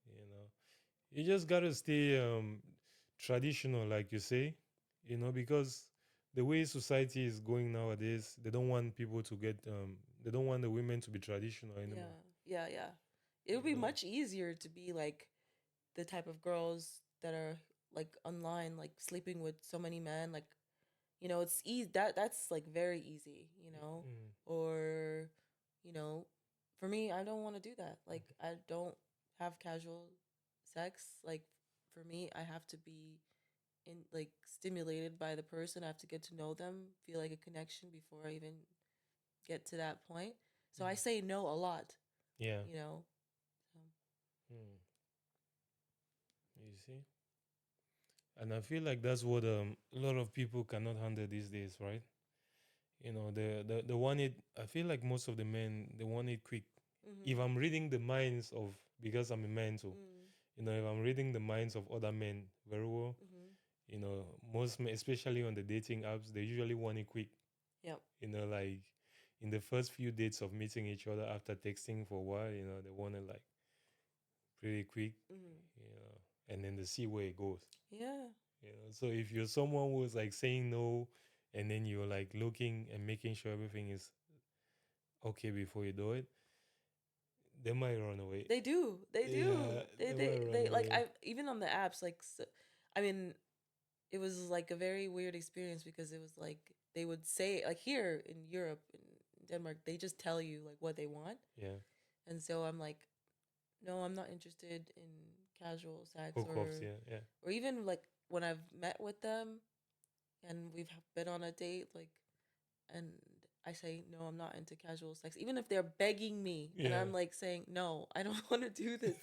You know, you just gotta stay traditional, like you say. Because the way society is going nowadays, they don't want people to get they don't want the women to be traditional anymore. Yeah. Yeah. Yeah. It would You be know, much easier to be like the type of girls that are like online, like sleeping with so many men, like it's easy that's like very easy, mm, or for me, I don't want to do that. Like I don't have casual sex. Like for me, I have to be in like stimulated by the person. I have to get to know them, feel like a connection before I even get to that point. So I Mm. say no a lot, Yeah. you know. So, Mm. You see? And I feel like that's what a lot of people cannot handle these days, right? You know, the want it. I feel like most of the men they want it quick. If mm-hmm, I'm reading the minds of, because I'm a man too, mm, you know, if I'm reading the minds of other men very well, mm-hmm. you know, most men, especially on the dating apps, they usually want it quick. Yep. You know, like in the first few dates of meeting each other after texting for a while, you know, they want it like pretty quick, Mm-hmm. you know, and then they see where it goes. Yeah. You know, so if you're someone who's like saying no, and then you're like looking and making sure everything is okay before you do it, they might run away. They do. They Yeah, do. They they might they run they like away. I even on the apps like I mean it was like a very weird experience because it was like they would say like here in Europe in Denmark they just tell you like what they want. Yeah, And so I'm like no, I'm not interested in casual sex hookups. Yeah, yeah, or even like when I've met with them and we've been on a date like and I say no, I'm not into casual sex even if they're begging me and yeah. I'm like saying no, I don't want to do this.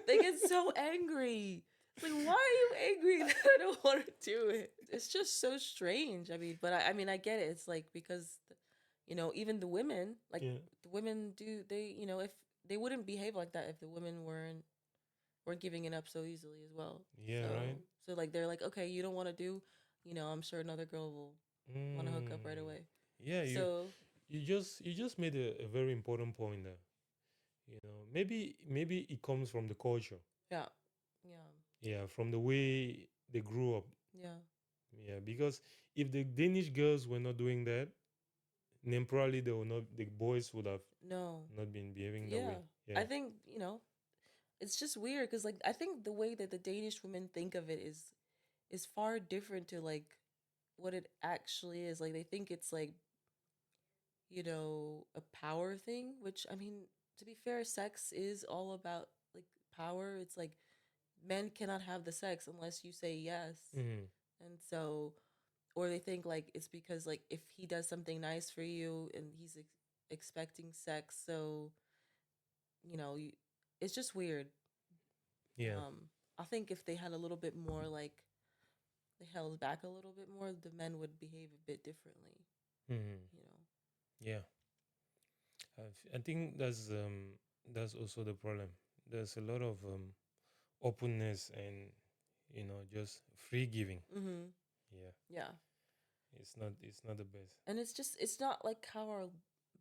They get so angry. It's like, why are you angry that I don't want to do it? It's just so strange. I mean, but I mean, I get it. It's like because, even the women, like Yeah, the women do, if they wouldn't behave like that if the women weren't giving it up so easily as well. yeah, right. So like they're like, okay, you don't want to do, I'm sure another girl will want to hook up right Mm. away. Yeah, So you just made a very important point there. You know, maybe it comes from the culture. yeah, yeah, Yeah, from the way they grew up. yeah. Yeah, because if the Danish girls were not doing that, then probably they will not. The boys would have No, not been behaving that way. yeah. Yeah. I think it's just weird because like I think the way that the Danish women think of it is far different to like what it actually is. Like they think it's like a power thing, which I mean to be fair, sex is all about like power. It's like men cannot have the sex unless you say yes, Hmm. and so or they think like it's because like if he does something nice for you and he's expecting sex, so you, it's just weird. Yeah. I think if they had a little bit more like they held back a little bit more, the men would behave a bit differently. Hmm. You know. Yeah. I think that's also the problem. There's a lot of openness and just free giving. Mm-hmm. Yeah. Yeah, It's not the best. and it's not like how our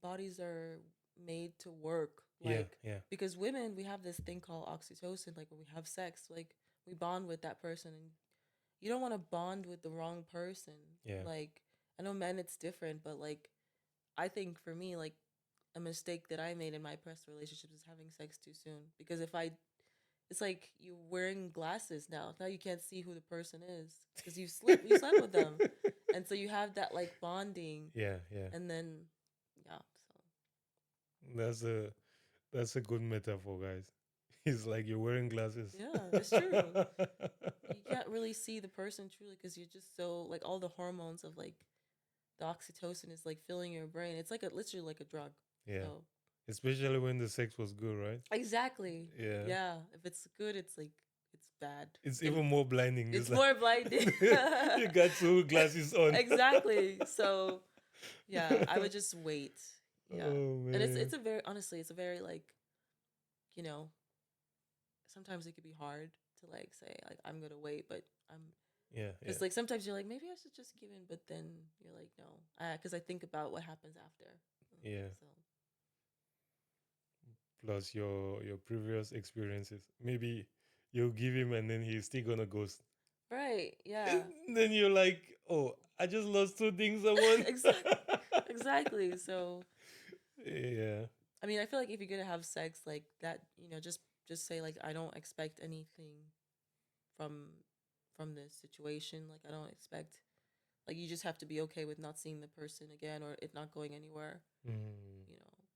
bodies are made to work. Yeah. Like Yeah. because women, we have this thing called oxytocin. Like when we have sex, like we bond with that person, and you don't want to bond with the wrong person. Yeah. Like I know men, it's different, but like I think for me, like a mistake that I made in my past relationships is having sex too soon. Because if I, it's like you wearing glasses now. Now you can't see who the person is because you slept with them, and so you have that like bonding, Yeah. Yeah. and then yeah, so That's a that's a good metaphor, guys. It's like you're wearing glasses. yeah, it's true. You can't really see the person truly because you're just so like all the hormones of like the oxytocin is like filling your brain. It's like literally like a drug. Yeah. So Especially when the sex was good, right? exactly. Yeah. Yeah. If it's good, it's like it's bad. It's If even more blinding. It's it's like more blinding. you got two glasses on. Exactly. So yeah, I would just wait. Yeah. Oh And it's man. it's a very honestly, it's a very like, you know, sometimes it could be hard to like say like I'm gonna wait, but I'm Yeah, yeah, because like sometimes you're like maybe I should just give in, but then you're like no, because I think about what happens after. yeah. So Plus your previous experiences. Maybe you'll give him and then he's still gonna ghost. right, yeah, And then you're like, oh, I just lost two things at once. exactly, exactly. So Yeah. I mean, I feel like if you're gonna have sex like that, just say like I don't expect anything from this situation. Like I don't expect like you just have to be okay with not seeing the person again or it not going anywhere. Mm,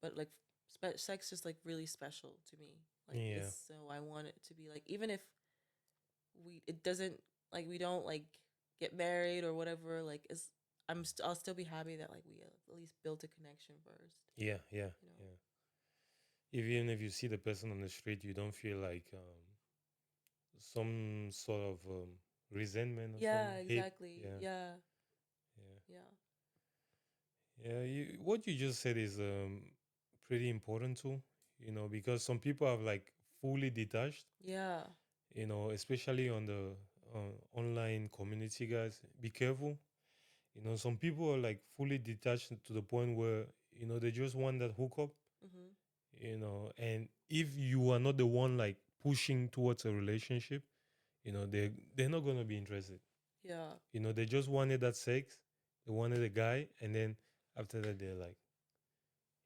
But like sex is like really special to me. Like yeah. it's so I want it to be like even if we it doesn't like we don't like get married or whatever. Like is I'll still be happy that like we at least built a connection first. Yeah, yeah, You know. yeah. Even if you see the person on the street, you don't feel like some sort of resentment or some Yeah, hate. exactly. Yeah, Yeah, yeah, yeah. yeah. What you just said is pretty important too. Because some people have like fully detached. Yeah. Especially on the online community, guys. Be careful. Some people are like fully detached to the point where they just want that hookup. Mhm. And if you are not the one like pushing towards a relationship, they're not gonna be interested. Yeah. They just wanted that sex, they wanted a guy, and then after that they're like,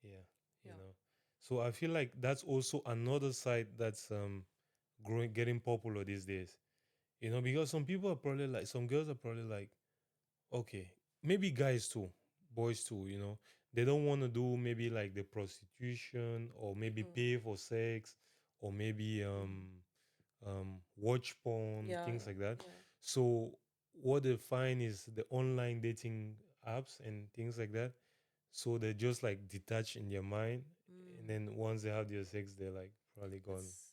yeah, you Yeah. know. So I feel like that's also another side that's growing, getting popular these days. Because some people are probably like, some girls are probably like, okay, maybe guys too, boys too, they don't want to do maybe like the prostitution or maybe Mhm. pay for sex or maybe Mm. watch porn, Yeah. things like that. Yeah. So what they find is the online dating apps and things like that. So they just like detach in their mind, and Mm. then once they have their sex, they're like probably gone. That's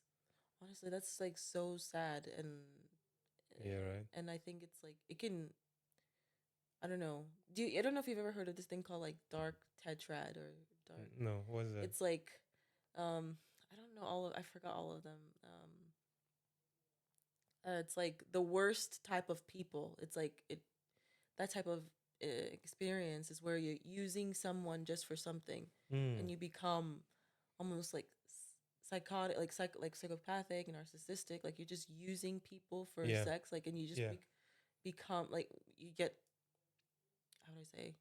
honestly that's like so sad Yeah, right. and I think it's like it can I don't know. I don't know if you've ever heard of this thing called like dark tetrad or dark. No, what's that? It's like I don't know I forgot all of them. It's like the worst type of people. It's like it that type of experience is where you're using someone just for something Mm, and you become almost like psychotic like psychopathic and narcissistic, like you're just using people for yeah, sex, like and you just yeah, become like you get how do I say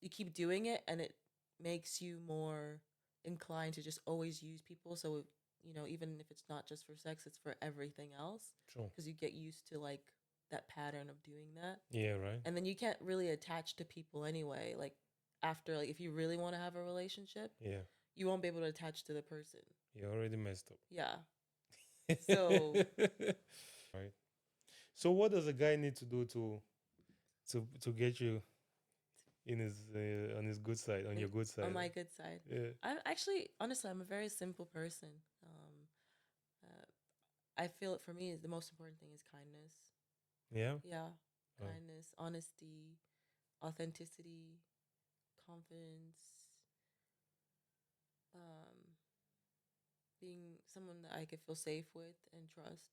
you keep doing it and it makes you more inclined to just always use people. So, even if it's not just for sex, it's for everything else true. because you get used to like that pattern of doing that. Yeah, right. And then you can't really attach to people anyway. Like, after, like, if you really want to have a relationship, Yeah, you won't be able to attach to the person. you already messed up. Yeah. So, Right. So what does a guy need to do to get you in his on his good side, on in, your good on side? my good side, Yeah. I'm actually, honestly, I'm a very simple person. I feel it for me is the most important thing is kindness. Yeah. Yeah, Oh. kindness, honesty, authenticity, confidence, um, being someone that I could feel safe with and trust.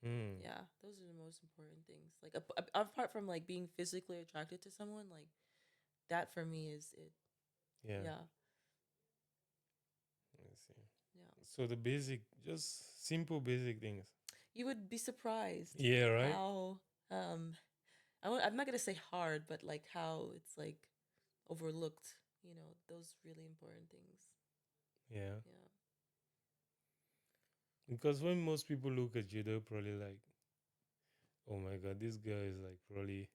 Mm. Yeah, those are the most important things. Like apart from like being physically attracted to someone, like that for me is it. Yeah. Yeah, Let's see. yeah. So the basic, just simple basic things. You would be surprised Yeah. Right. how um I'm not gonna say hard, but like how it's like overlooked. Those really important things. Yeah. Yeah. Because when most people look at you, they're probably like, "Oh my God, this girl is like probably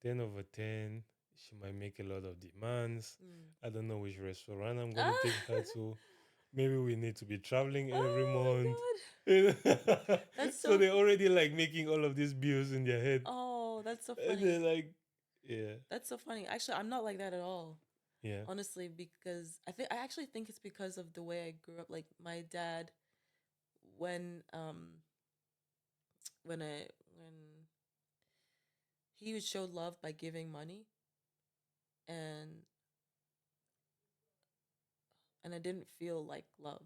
10 over 10. She might make a lot of demands. Mm. I don't know which restaurant I'm gonna take her Ah! to. Maybe we need to be traveling every month." Oh You know? my god. That's So so they're already like making all of these bills in their head. oh, that's so And they're funny. like, yeah, That's so funny. Actually, I'm not like that at all. yeah. Honestly, because I actually think it's because of the way I grew up. Like my dad when when I when he would show love by giving money and I didn't feel like love.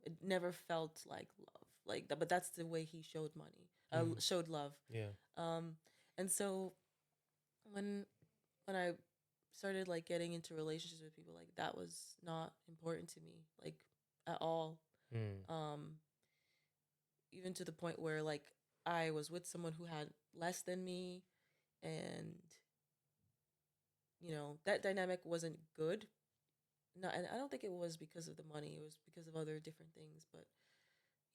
It never felt like love. Like that, but that's the way he showed money. Mm, Showed love. yeah, Um and so when when I started like getting into relationships with people, like that was not important to me, like at all. mm, Um, Even to the point where like I was with someone who had less than me, and that dynamic wasn't good. No, and I don't think it was because of the money. It was because of other different things, but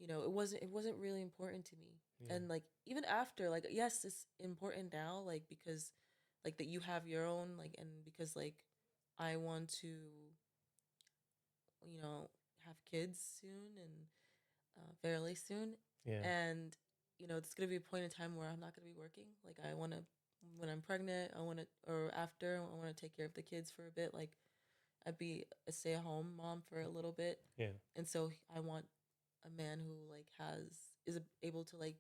it wasn't really important to me. yeah, And like even after, like yes, it's important now, like because like that you have your own like and because like I want to you know have kids soon and fairly soon, yeah, and it's gonna be a point in time where I'm not gonna be working. Like I want to when I'm pregnant, I want to, or after, I want to take care of the kids for a bit. Like, I'd be a stay-at-home mom for a little bit, Yeah. and so I want a man who like is able to like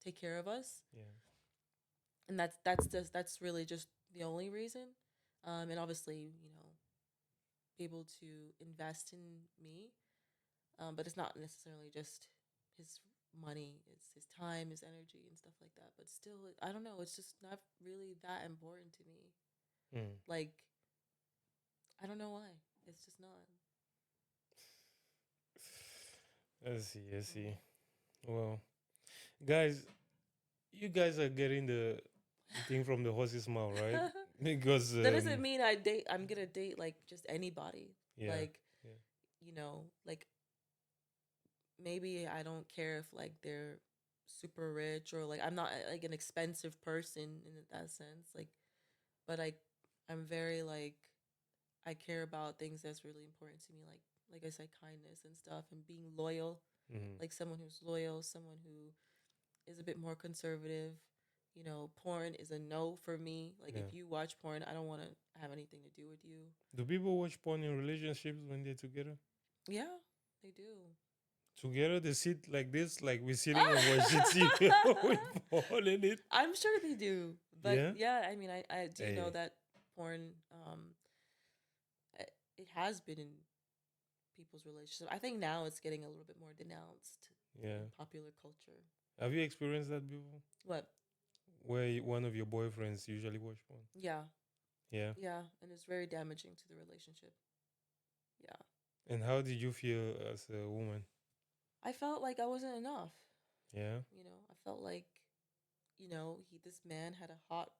take care of us, Yeah. and that's really just the only reason. And obviously, be able to invest in me, but it's not necessarily just his money; it's his time, his energy, and stuff like that. But still, I don't know. It's just not really that important to me. Mm. Like, I don't know why. It's just not. I see. I see. Mm. Well, guys, you guys are getting the thing from the horse's mouth, right? Because That doesn't mean I'm gonna date like just anybody. yeah, Like, yeah, like maybe I don't care if like they're super rich or like I'm not like an expensive person in that sense. Like, but I'm very like I care about things that's really important to me. Like I said, kindness and stuff, and being loyal. mm-hmm. Like someone who's loyal, someone who is a bit more conservative. Porn is a no for me. Like Yeah. if you watch porn, I don't want to have anything to do with you. Do people watch porn in relationships when they're together? Yeah, they do. Together they sit like this, like we're sitting and watching TV with porn in it. I'm sure they do. But Yeah. yeah, I mean, I do know Hey. that porn, it has been in people's relationships. I think now it's getting a little bit more denounced in Yeah. popular culture. Have you experienced that before? What? Where one of your boyfriends usually watch porn? Yeah, Yeah. yeah, and it's very damaging to the relationship. Yeah, And how did you feel as a woman? I felt like I wasn't enough. Yeah. I felt like this man had a hot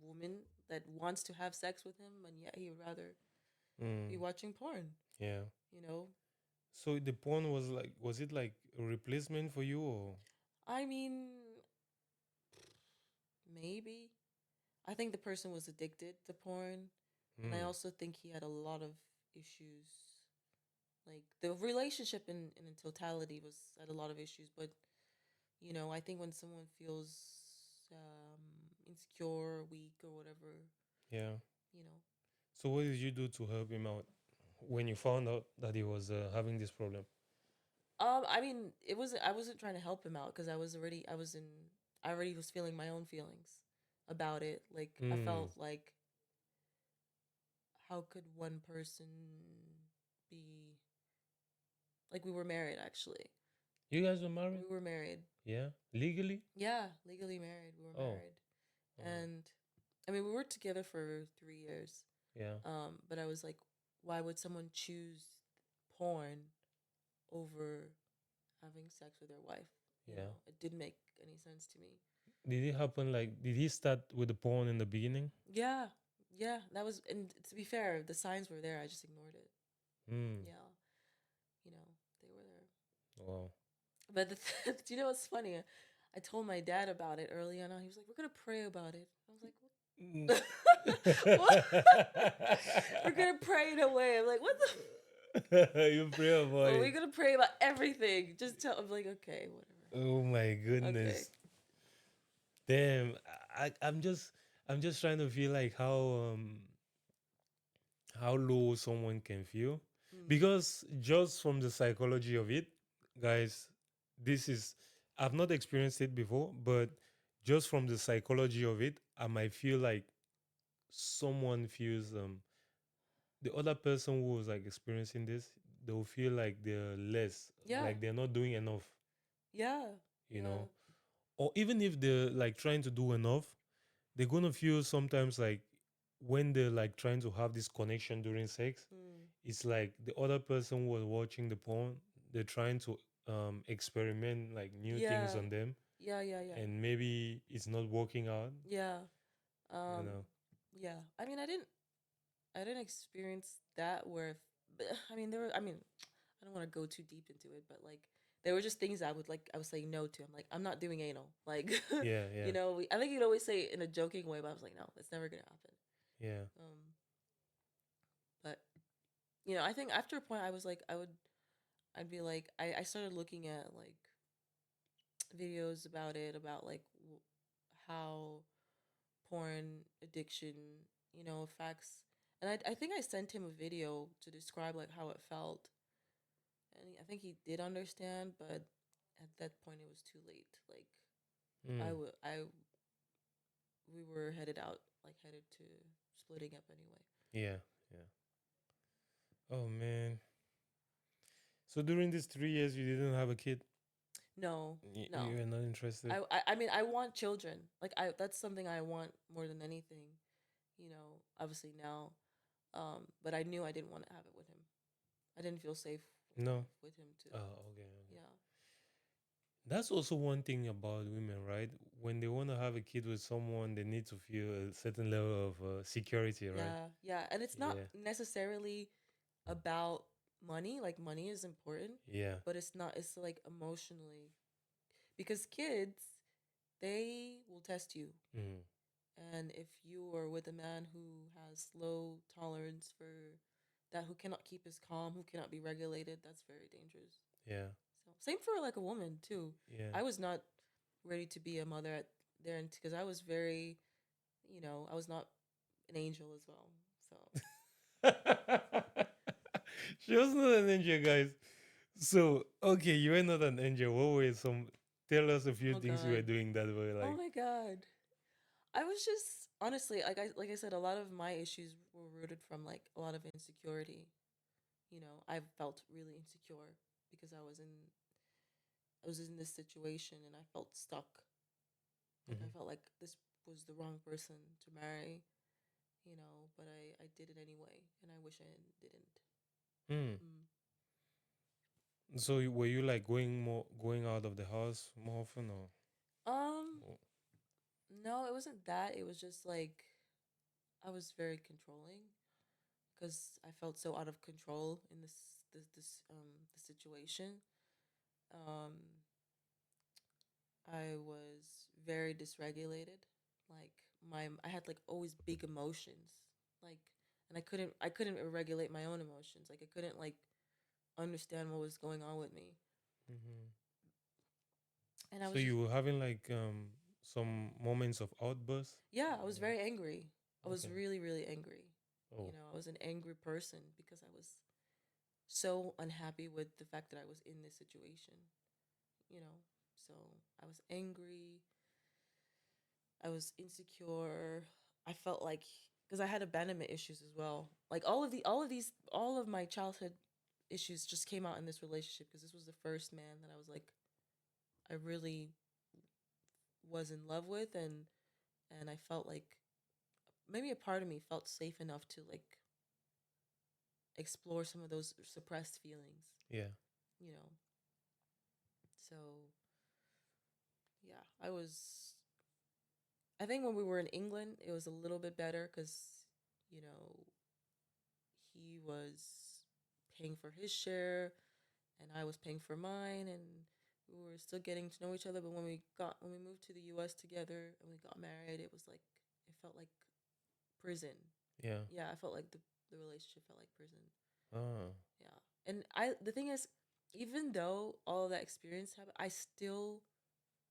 woman that wants to have sex with him, and yet he would rather be Mm. watching porn. Yeah. You know, So the porn was like, was it like a replacement for you or? I mean, maybe. I think the person was addicted to porn, and I Mm. also think he had a lot of issues. Like the relationship in totality was had a lot of issues, but I think when someone feels insecure, weak, or whatever, Yeah. you know, So what did you do to help him out when you found out that he was having this problem? I mean, I wasn't trying to help him out because I already was feeling my own feelings about it. Like I Mm. felt like how could one person be like we were married actually. You guys were married? We were married. Yeah. Legally? Yeah, legally married. We were Oh. married. Oh. And I mean, we were together for 3 years. Yeah. But I was like, why would someone choose porn over having sex with their wife? Yeah. It didn't make any sense to me. Did it happen like did he start with the porn in the beginning? Yeah, yeah, that was. And to be fair, the signs were there. I just ignored it. Mm. Yeah, you know, they were there. Wow. But do you know what's funny? I told my dad about it early on. He was like, "We're gonna pray about it." I was like, Mm. "What? What? We're gonna pray it away." I'm like, "What the?" You pray about Well, it. we're gonna pray about everything. Just tell. I'm like, okay, whatever. Oh my Okay. goodness. Damn. I'm just trying to feel like how low someone can feel. Mm. Because just from the psychology of it, guys, this is I've not experienced it before, but just from the psychology of it, I might feel like someone feels the other person who was like experiencing this, they'll feel like they're less, Yeah. like they're not doing enough, Yeah. you Yeah. know. Or even if they're like trying to do enough, they're gonna feel sometimes like when they're like trying to have this connection during sex, Mm. it's like the other person who was watching the porn, they're trying to experiment like new things Yeah. on them, Yeah. Yeah. Yeah. and maybe it's not working out, Yeah. you Um. know. Yeah. I mean, I didn't experience that where. But, I mean, there were. I mean, I don't want to go too deep into it, but like there were just things I would like. I was saying no to. I'm like, I'm not doing anal. Like, Yeah, yeah, I think you'd always say it in a joking way, but I was like, no, it's never gonna happen. yeah. But I think after a point, I was like, I'd be like, I started looking at like videos about it, about like how porn addiction, facts. And I think I sent him a video to describe like how it felt, and I think he did understand, but at that point it was too late. Like I Mm. would I we were headed to splitting up anyway. Yeah. Yeah. Oh man. So during these 3 years, you didn't have a kid. No, You no. were not interested. I mean I want children. Like I that's something I want more than anything. Obviously now. But I knew I didn't want to have it with him. I didn't feel safe No. enough with him to. Oh, okay. Okay. Yeah. That's also one thing about women, right? When they want to have a kid with someone, they need to feel a certain level of security, right? Yeah, yeah. And it's not Yeah. necessarily about money. Like money is important, Yeah. but it's like emotionally, because kids, they will test you. Mm. And if you are with a man who has low tolerance for that, who cannot keep his calm, who cannot be regulated, that's very dangerous. Yeah. So same for like a woman too. Yeah. I was not ready to be a mother at there because I was very, I was not an angel as well. So She was not an angel, guys. So, okay, you were not an angel. What were some? Tell us a few oh things you were god, doing that were oh like. my god, I was just honestly like I said, a lot of my issues were rooted from like a lot of insecurity. I felt really insecure because I was in this situation and I felt stuck. Like I Mhm. felt like this was the wrong person to marry, but I did it anyway, and I wish I didn't. Mm. Mm. So, were you like going out of the house more often, or? Um, or- no, it wasn't that. It was just like I was very controlling because I felt so out of control in the situation. Um, I was very dysregulated. Like I had like always big emotions, like, and I couldn't regulate my own emotions. Like I couldn't like understand what was going on with me, Mhm. and I So was just you were having like some moments of outbursts. yeah, I was very angry. I was Okay. really really angry. Oh. I was an angry person because I was so unhappy with the fact that I was in this situation. You know, so I was angry. I was insecure. I felt like because I had abandonment issues as well. Like all of my childhood issues just came out in this relationship because this was the first man that I was like I really was in love with, and I felt like maybe a part of me felt safe enough to like explore some of those suppressed feelings, Yeah. you know. So, yeah, I think when we were in England, it was a little bit better cuz you know, he was paying for his share and I was paying for mine, and we were still getting to know each other. But when we moved to the U.S. together and we got married, it was like it felt like prison. Yeah. Yeah, I felt like the relationship felt like prison. Ah. Yeah, and the thing is, even though all of that experience happened, I still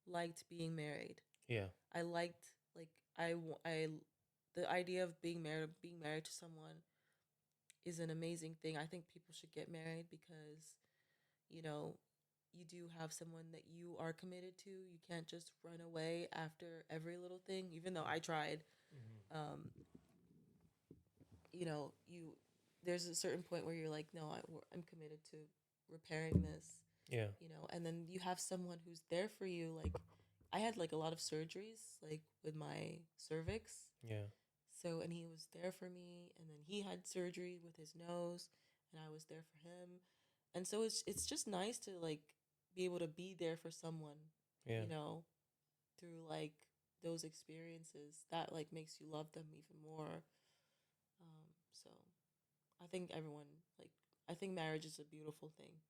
liked being married. Yeah. I liked like I the idea of being married to someone is an amazing thing. I think people should get married because you know, you do have someone that you are committed to. You can't just run away after every little thing, even though I tried. Mhm. Um, you there's a certain point where you're like, no, I'm committed to repairing this, Yeah. and then you have someone who's there for you. Like, I had like a lot of surgeries, like with my cervix. Yeah. So, and he was there for me, and then he had surgery with his nose, and I was there for him. And so it's just nice to like be able to be there for someone, Yeah. you know, through like those experiences that like makes you love them even more. So I think everyone like I think marriage is a beautiful thing,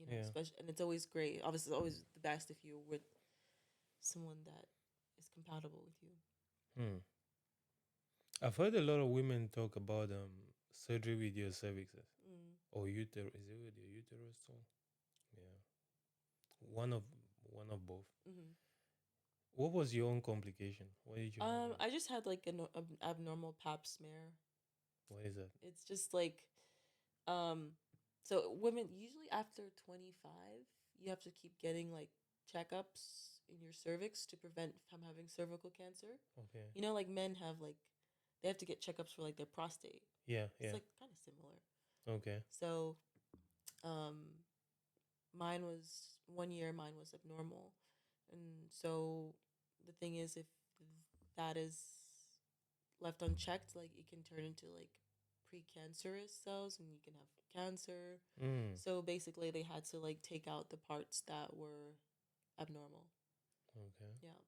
Yeah. especially, and it's always great. Obviously, it's always the best if you're with someone that is compatible with you. Hmm. I've heard a lot of women talk about surgery with your cervixes Mm. or uterus. Is it with your uterus too? Yeah. One of one of both. Mm-hmm. What was your own complication? What did you have? I just had like an abnormal pap smear. What is that? It's just like, um, so women usually after 25, you have to keep getting like checkups in your cervix to prevent from having cervical cancer. Okay. You know, like men have like they have to get checkups for like their prostate. Yeah, It's yeah. like kind of similar. Okay. So, um, mine was 1 year. Mine was abnormal, and so the thing is, if that is left unchecked, like it can turn into like precancerous cells, and you can have cancer. Mm. So basically, they had to like take out the parts that were abnormal. Okay. Yeah.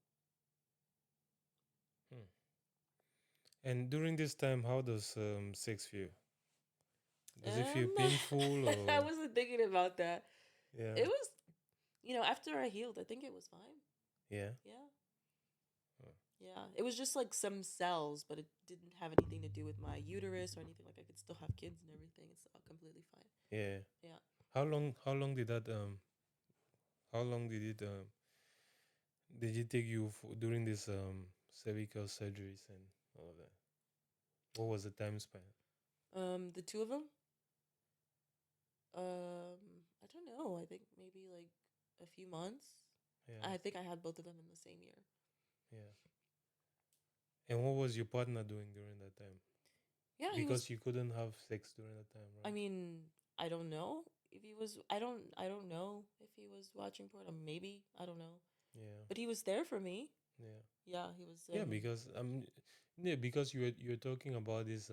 Hmm. And during this time, how does sex feel? Does it feel Um, painful I or wasn't thinking about that. yeah? It was, after I healed, I think it was fine. Yeah. Yeah. Oh, Yeah. It was just like some cells, but it didn't have anything to do with my uterus or anything. Like I could still have kids and everything. It's completely fine. yeah. Yeah. How long did that how long did it take you during this cervical surgeries and all of that? What was the time span? The two of them. I don't know. I think maybe like a few months. Yeah. I think I had both of them in the same year. Yeah. And what was your partner doing during that time? Yeah, he was. Because you couldn't have sex during that time, I right? mean, I don't know if he was. I don't. I don't know if he was watching porn. Or maybe I don't know. Yeah. But he was there for me. Yeah. Yeah, he was. Yeah, because yeah, because you're talking about these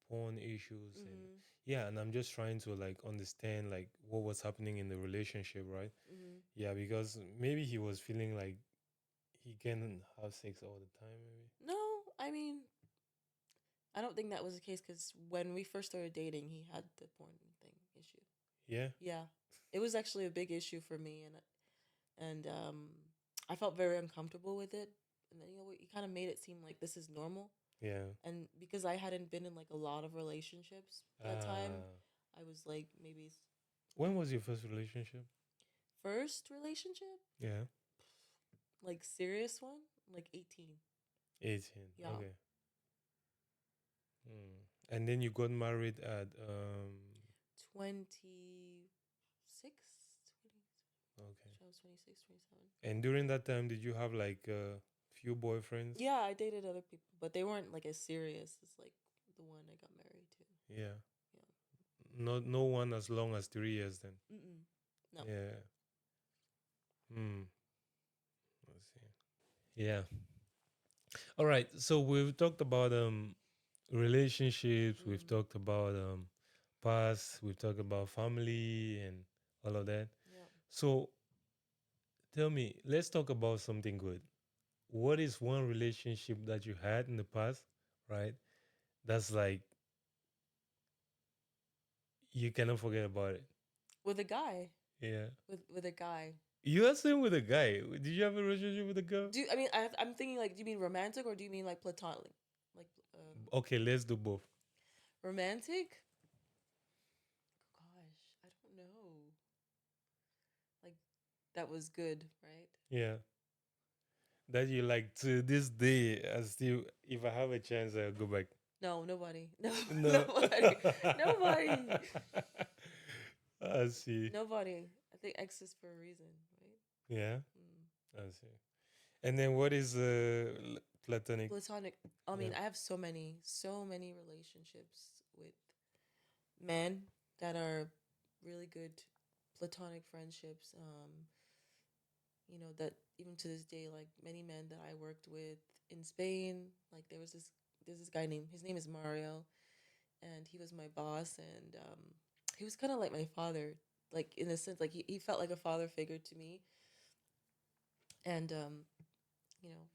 porn issues and Mhm. yeah, and I'm just trying to like understand like what was happening in the relationship, right? Mhm. Yeah, because maybe he was feeling like he can have sex all the time, maybe. No, I mean, I don't think that was the case because when we first started dating, he had the porn thing issue. Yeah. Yeah, it was actually a big issue for me, and I felt very uncomfortable with it. And then he kind of made it seem like this is normal. Yeah. And because I hadn't been in like a lot of relationships that time, Ah. I was like maybe When was your first relationship? first relationship, Yeah. like serious one, like 18. 18. Yeah, Okay. And then you got married at 26, 20. okay. I was 26, 27. And during that time did you have like a few boyfriends? Yeah, I dated other people, but they weren't like as serious as like the one I got married to. Yeah. Yeah. No one as long as 3 years then. Mm-mm. No. Yeah. Hmm. Let's see. Yeah. All right. So we've talked about relationships, we've Mm. talked about past, we've talked about family and all of that. Yeah. So tell me, let's talk about something good. What is one relationship that you had in the past, right? That's like you cannot forget about it. With a guy. Yeah. With a guy. You are saying with a guy. Did you have a relationship with a girl? I mean I'm thinking like do you mean romantic or do you mean like platonic? Like Okay, let's do both. romantic? Gosh, I don't know. Like that was good, right? Yeah. That you like to this day, I still, if I have a chance, I'll go back. No, nobody. No, No. nobody. Nobody. I see. Nobody. I think X is for a reason, right? Yeah, Mm. I see. And then what is platonic? Platonic. I Yeah. mean, I have so many relationships with men that are really good platonic friendships. That even to this day, like many men that I worked with in Spain, like there's this guy named his name is Mario, and he was my boss, and he was kind of like my father, like in a sense, like he felt like a father figure to me, and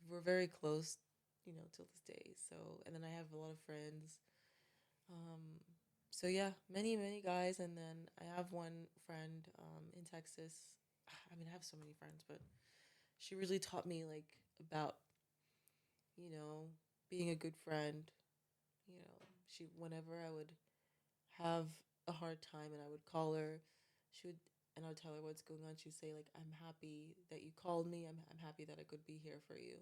we're very close, till this day. So, and then I have a lot of friends. Um, so yeah, many guys, and then I have one friend in Texas. I mean, I have so many friends, but she really taught me like about you know being a good friend. She whenever I would have a hard time and I would call her, she would. and I'll tell her what's going on. She'd say like, "I'm happy that you called me. I'm happy that I could be here for you."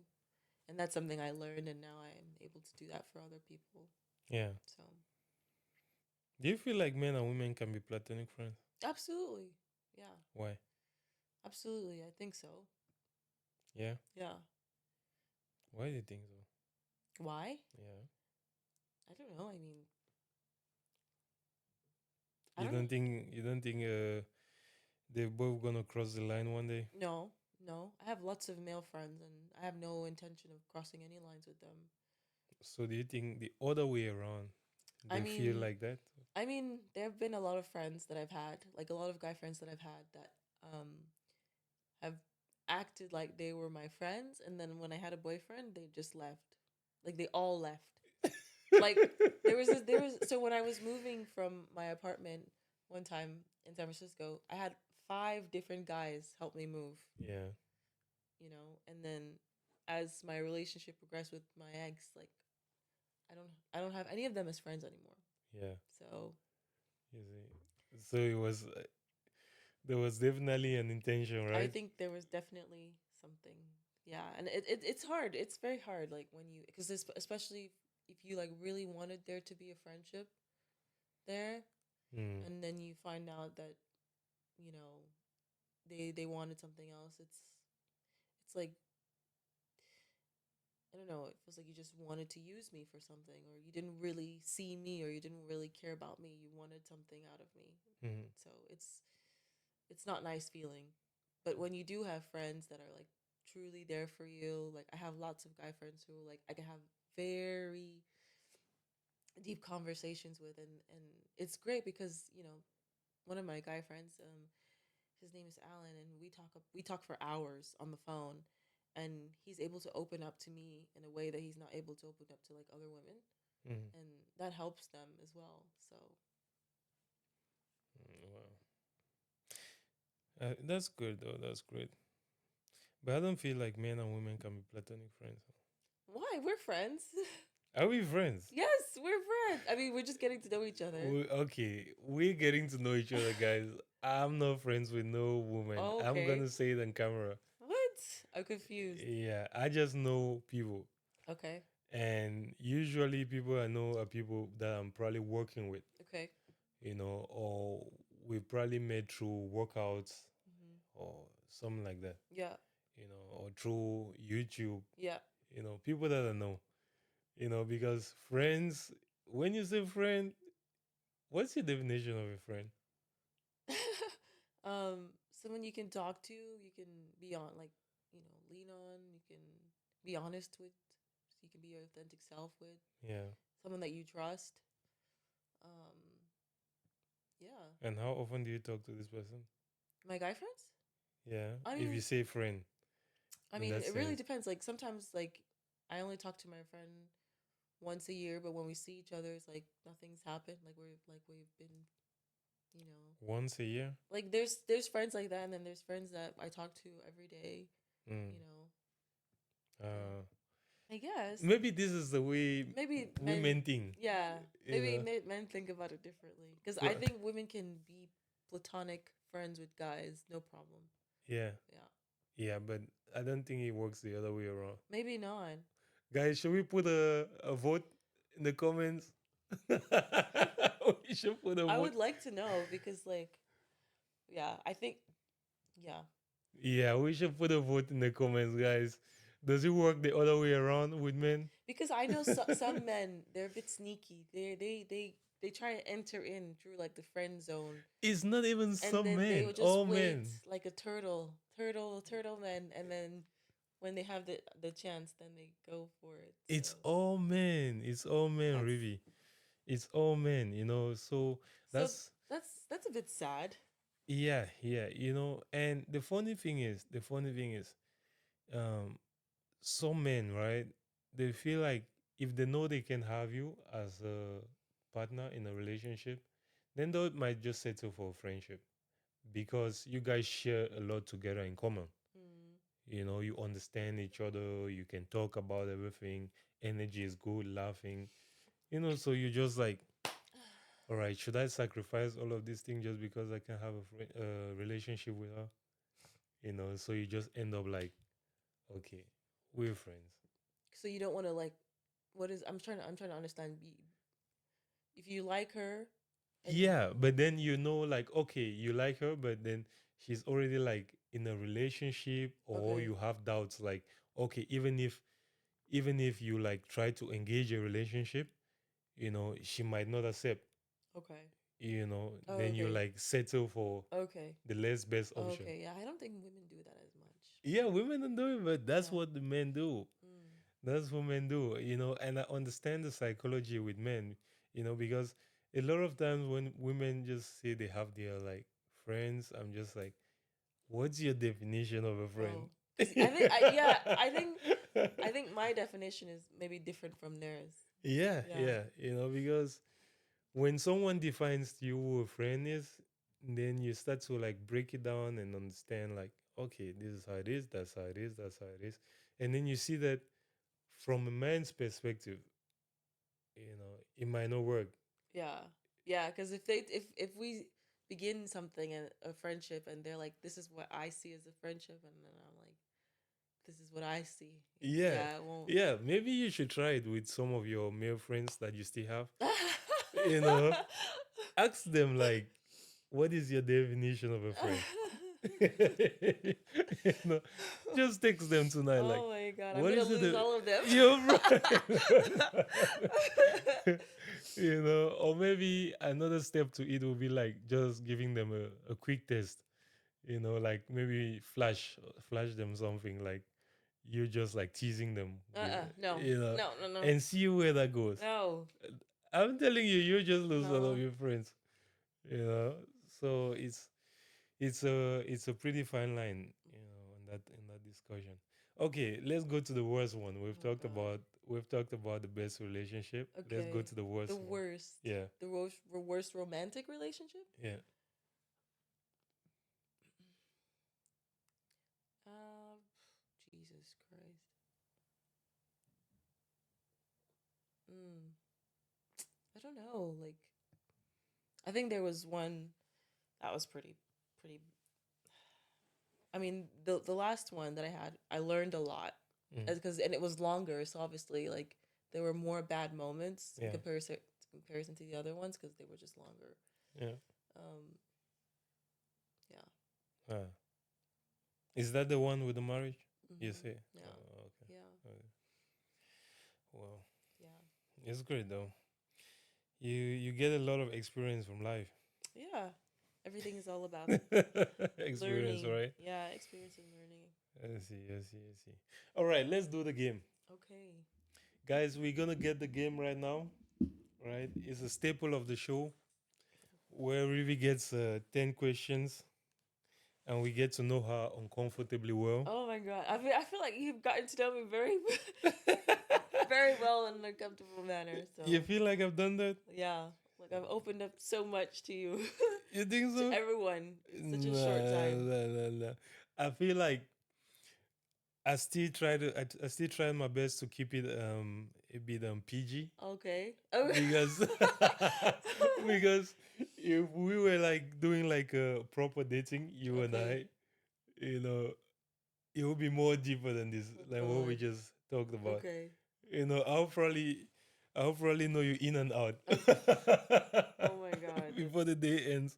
And that's something I learned, and now I'm able to do that for other people. Yeah. So Do you feel like men and women can be platonic friends? absolutely, yeah, Why? absolutely. I think so. Yeah. Yeah. Why do you think so? Why? Yeah. I don't know. I mean, I You don't know. don't think they're both gonna cross the line one day? No, no. I have lots of male friends, and I have no intention of crossing any lines with them. So do you think the other way around I they feel mean, like that? there have been a lot of friends that I've had, like a lot of guy friends that I've had that have acted like they were my friends, and then when I had a boyfriend, they just left. Like they all left. Like there was so when I was moving from my apartment one time in San Francisco, I had five different guys help me move, Yeah. and then as my relationship progressed with my ex, like I don't have any of them as friends anymore. Yeah. So You see. So it was there was definitely an intention, I right? think there was definitely something. Yeah, and it's hard. It's very hard, like when you because especially if you like really wanted there to be a friendship there, Mm. and then you find out that you know they wanted something else. It's like I don't know. It feels like you just wanted to use me for something, or you didn't really see me, or you didn't really care about me. You wanted something out of me. Mm. So it's not nice feeling. But when you do have friends that are like truly there for you, like I have lots of guy friends who like I can have very deep conversations with, and it's great because one of my guy friends, his name is Alan, and we talk for hours on the phone, and he's able to open up to me in a way that he's not able to open up to like other women, Mm. and that helps them as well. So Wow. That's good though. That's great. But I don't feel like men and women can be platonic friends. why we're friends? Are we friends? Yes, we're friends. I mean, we're just getting to know each other. Okay, we're getting to know each other, guys. I'm not friends with no woman. Oh, I'm okay. gonna say it on camera. What? I'm confused. Yeah, I just know people, Okay. and usually people I know are people that I'm probably working with, Okay. or we probably met through workouts Hmm. or something like that, Yeah. or through YouTube, Yeah. people that I know, because friends. When you say friend, what's your definition of a friend? Someone you can talk to, you can be on, like, lean on, you can be honest with, you can be your authentic self with, Yeah. someone that you trust. Um, yeah. And how often do you talk to this person? My guy friends? Yeah. I If you mean, say friend in that it really sense. depends. Like sometimes, like I only talk to my friend once a year, but when we see each other, it's like nothing's happened. Like we've been, you know, Once a year? like there's friends like that, and then there's friends that I talk to every day. Mm. You know, yeah. Uh, I guess maybe this is the way maybe men, women think. yeah, You maybe know. men think about it differently. Because I But think women can be platonic friends with guys, no problem. yeah. Yeah, Yeah, but I don't think it works the other way around. maybe not. Guys, should we put a vote in the comments? We should put a I vote. would like to know because, like, yeah, I think, yeah, Yeah, we should put a vote in the comments, guys. Does it work the other way around with men? because I know some men they're a bit sneaky. They try to enter in through like the friend zone, It's not even and some then they men, would just all wait men. like a turtle man, and then when they have the chance, then they go for it. So It's all men. It's all men, that's Rivy. It's all men. So so that's that's a bit sad. yeah, yeah. And the funny thing is, um, some men, right? They feel like if they know they can have you as a partner in a relationship, then they might just settle for a friendship because you guys share a lot together in common. Mm. You understand each other, you can talk about everything, energy is good, laughing, so you just like, all right, should I sacrifice all of these things just because I can have a relationship with her? So you just end up like, okay, we're friends. So you don't want to like, what is? I'm trying to understand. If you like her, and Yeah, but then like, okay, you like her, but then she's already like in a relationship, or okay, you have doubts, like, okay, even if you like try to engage a relationship, she might not accept, okay, oh, then you okay, like settle for okay, the less best option. okay. Yeah, I don't think women do that as much. Yeah, women don't do it, but that's Yeah. what the men do. Mm. That's what men do, and I understand the psychology with men, because a lot of times when women just say they have their like friends, I'm just like, what's your definition of a friend? Oh, because I think yeah, I think my definition is maybe different from theirs. Yeah, Yeah. yeah, because when someone defines to you who a friend is, then you start to like break it down and understand, like, okay, this is how it is, that's how it is, that's how it is. And then you see that from a man's perspective, it might not work. Yeah. Yeah, because if we begin something and a friendship and they're like, this is what I see as a friendship, and then I'm like, this is what I see. Yeah, Yeah, it won't. yeah. Maybe you should try it with some of your male friends that you still have. You know, Ask them like, what is your definition of a friend? you know, just text them tonight, like, Oh my god, I'm what gonna is it? lose all of them. You're right. Or maybe another step to it will be like just giving them a quick test. Like maybe flash them something like you're just like teasing them with, No, no, no, no, and see where that goes. no, I'm telling you, you just lose all of no. your friends. You know, so it's a pretty fine line, in that discussion. Okay, let's go to the worst one. We've Oh talked god. about we've talked about the best relationship. Let's go Okay. to the The worst one. worst. Yeah, The worst romantic relationship? yeah. Uh, Jesus Christ. Mm, I don't know. Like, I think there was one that was pretty. I mean, the last one that I had, I learned a lot, Mm, because and it was longer, so obviously, like, there were more bad moments yeah, in comparison to the other ones because they were just longer. yeah. Um, yeah. Ah. Is that the one with the marriage? You Mm-hmm. say? Yeah. Okay. Yeah. Okay. Well, Yeah. it's great though. You get a lot of experience from life. Yeah. Everything is all about Experience, learning. right? Yeah, experience and learning. I see, I see, I see. All right, let's do the game. Okay. Guys, we're gonna get the game right now. Right? It's a staple of the show where Rivy gets 10 questions and we get to know her uncomfortably well. Oh my god. I feel like you've gotten to know me very very well in a comfortable manner. So You feel like I've done that? yeah. Like I've opened up so much to you. You think To so? everyone in such a short Nah, time. nah, nah, nah. I feel like I still try my best to keep it a bit PG, Okay. Oh. because because if we were like doing like a proper dating, you and Okay. I, you know, it will be more deeper than this, Oh than what we god. just talked about. Okay. I'll probably know you in and out. Okay. Oh my god. Before the day ends.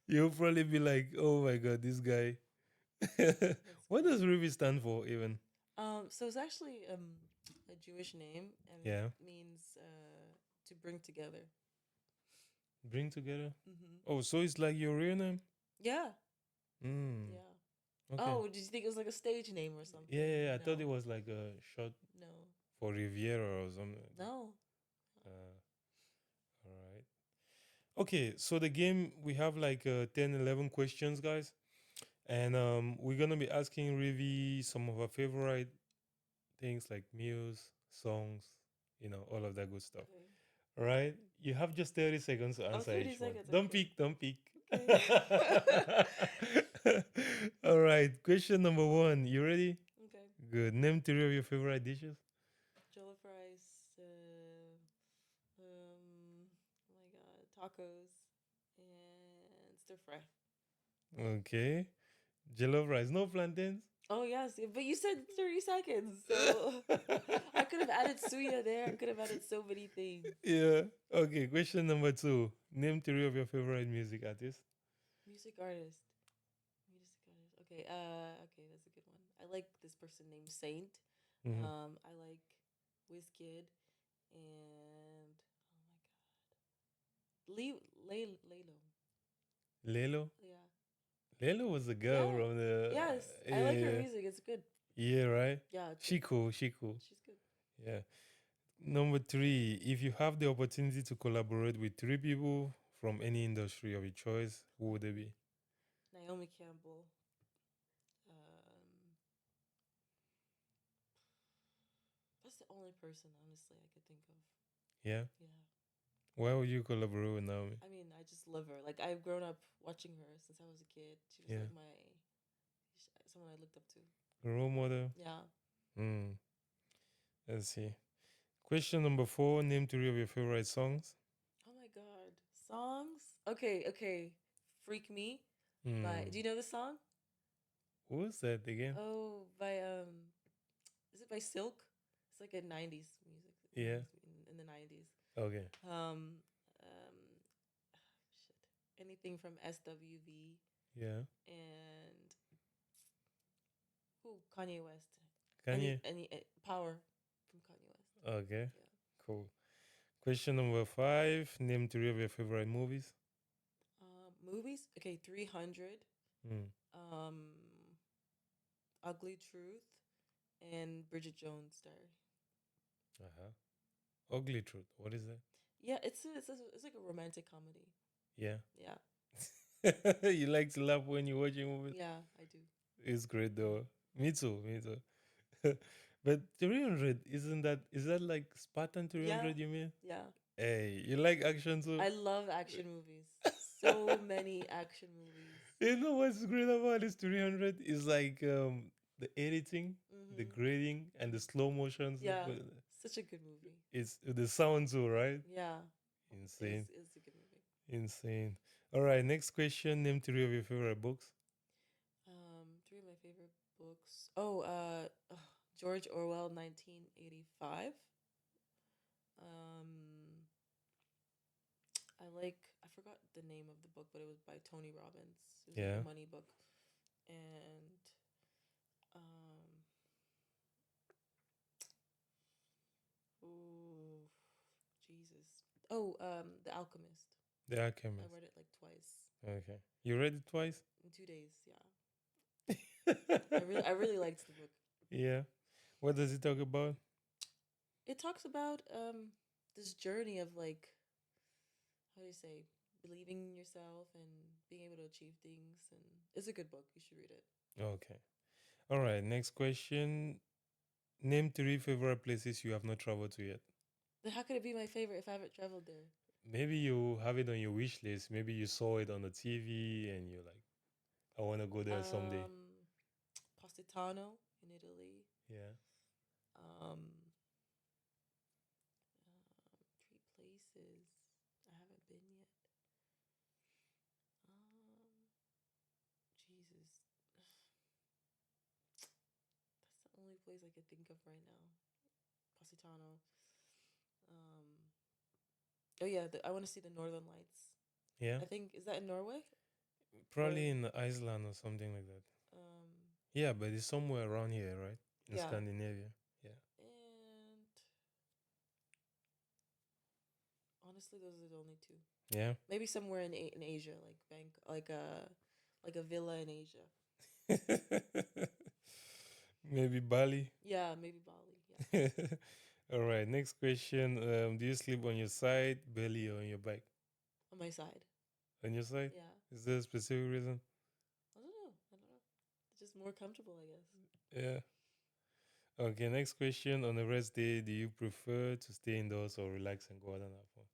You'll probably be like, oh my god, this guy. That's What funny. does Ruby stand for even? So it's actually a Jewish name, and it Yeah. means to bring together. Bring together. Mm-hmm. Oh, so it's like your real name? Yeah. Mm. Yeah. Okay. Oh, did you think it was like a stage name or Yeah, something? yeah, yeah. I thought No. it was like a short No. for Riviera or something. No. Uh, all right. Okay, so the game, we have like 10, 11 questions, guys. And we're going to be asking Rivi some of her favorite things like meals, songs, all of that good stuff. Okay. All right. You have just 30 seconds to Oh, answer 30 each one. seconds. Don't Okay. peek, don't peek. Okay. All right. Question number one. You ready? Okay. Good. Name three of your favorite dishes. Jollof rice. Oh my god. tacos, and stir fry. Okay. Jollof rice, no plantains. Oh yes, but you said 30 seconds, so I could have added suya there. I could have added so many things. Yeah. Okay. Question number two. Name three of your favorite music artists. Music artist. Music artist. Okay. Okay, that's a good one. I like this person named Saint. Mm-hmm. I like Wizkid and oh my god, Lalo. Lelo. Yeah. Lelo was the girl Yeah. from the. Yes, I like her Yeah. music. It's good. Yeah. Right. Yeah, it's She good. cool. She cool. She's good. Yeah. Number three. If you have the opportunity to collaborate with three people from any industry of your choice, who would they be? Naomi Campbell. Um, that's the only person, honestly, I could think of. Yeah. Yeah. Why would you collaborate with Naomi? I mean, I just love her. Like I've grown up watching her since I was a kid. She was Yeah. like someone I looked up to. Role model. Yeah. Hmm. Let's see. Question number four. Name three of your favorite songs. Oh my god. Songs? Okay, okay. Freak Me by Hmm. do you know the song? Who was that again? Oh, by is it by Silk? It's like a 90s music. Yeah. 90s in the 90s. Okay. Um shit. Anything from SWV Yeah. and who Kanye West. Kanye. Any Power from Kanye West. Okay. Yeah. Cool. Question number five. Name three of your favorite movies. Movies? Okay, 300. Hmm. Um Ugly Truth and Bridget Jones' Diary. Uh-huh. Ugly Truth. What is that? Yeah, it's like a romantic comedy. Yeah. Yeah. You like to laugh when you're watching movies? Yeah, I do. It's great though. Me too. Me too. But 300, is that like Spartan Yeah. 300 you mean? Yeah. Hey, you like action too? I love action movies. So many action movies. You know what's great about this 300 is like the editing, the Mhm. grading, and the slow motions. Yeah. Such a good movie. It's the sound too, right? Yeah. Insane, It's a good movie. insane. All right, next question. Name three of your favorite books. Three of my favorite books. Oh, George Orwell 1985. Um I forgot the name of the book, but it was by Tony Robbins. It was like Yeah. a money book. And um oh Jesus. Oh, The Alchemist. The I Alchemist. read it like twice Okay. You read it twice? in 2 days. Yeah, I really liked the book. Yeah. What does it talk about? It talks about this journey of like how do you say believing in yourself and being able to achieve things, and it's a good book. You should read it. Okay. All right. Next question. Name three favorite places you have not traveled to yet. But how could it be my favorite if I haven't traveled there? Maybe you have it on your wish list. Maybe you saw it on the TV and you're like, I want to go there someday. Positano in Italy. Yeah. Um, three places I haven't been yet. Jesus, that's the only place I could think of right now. Positano. Um, oh yeah, I want to see the Northern Lights. Yeah. I think is that in Norway? Probably in Iceland or something like that. Um, Yeah, but it's somewhere around here, right? In yeah, Scandinavia. Yeah. and honestly, those are the only two. Yeah. Maybe somewhere in Asia, like like a villa in Asia. Maybe Bali. Yeah, maybe Bali. Yeah, All right. Next question. Do you sleep on your side, belly, or on your back? on my side. On your side? Yeah, Is there a specific reason? I don't know. I don't know. It's just more comfortable, I guess. Yeah. Okay. Next question. On a rest day, do you prefer to stay indoors or relax and go out and have fun?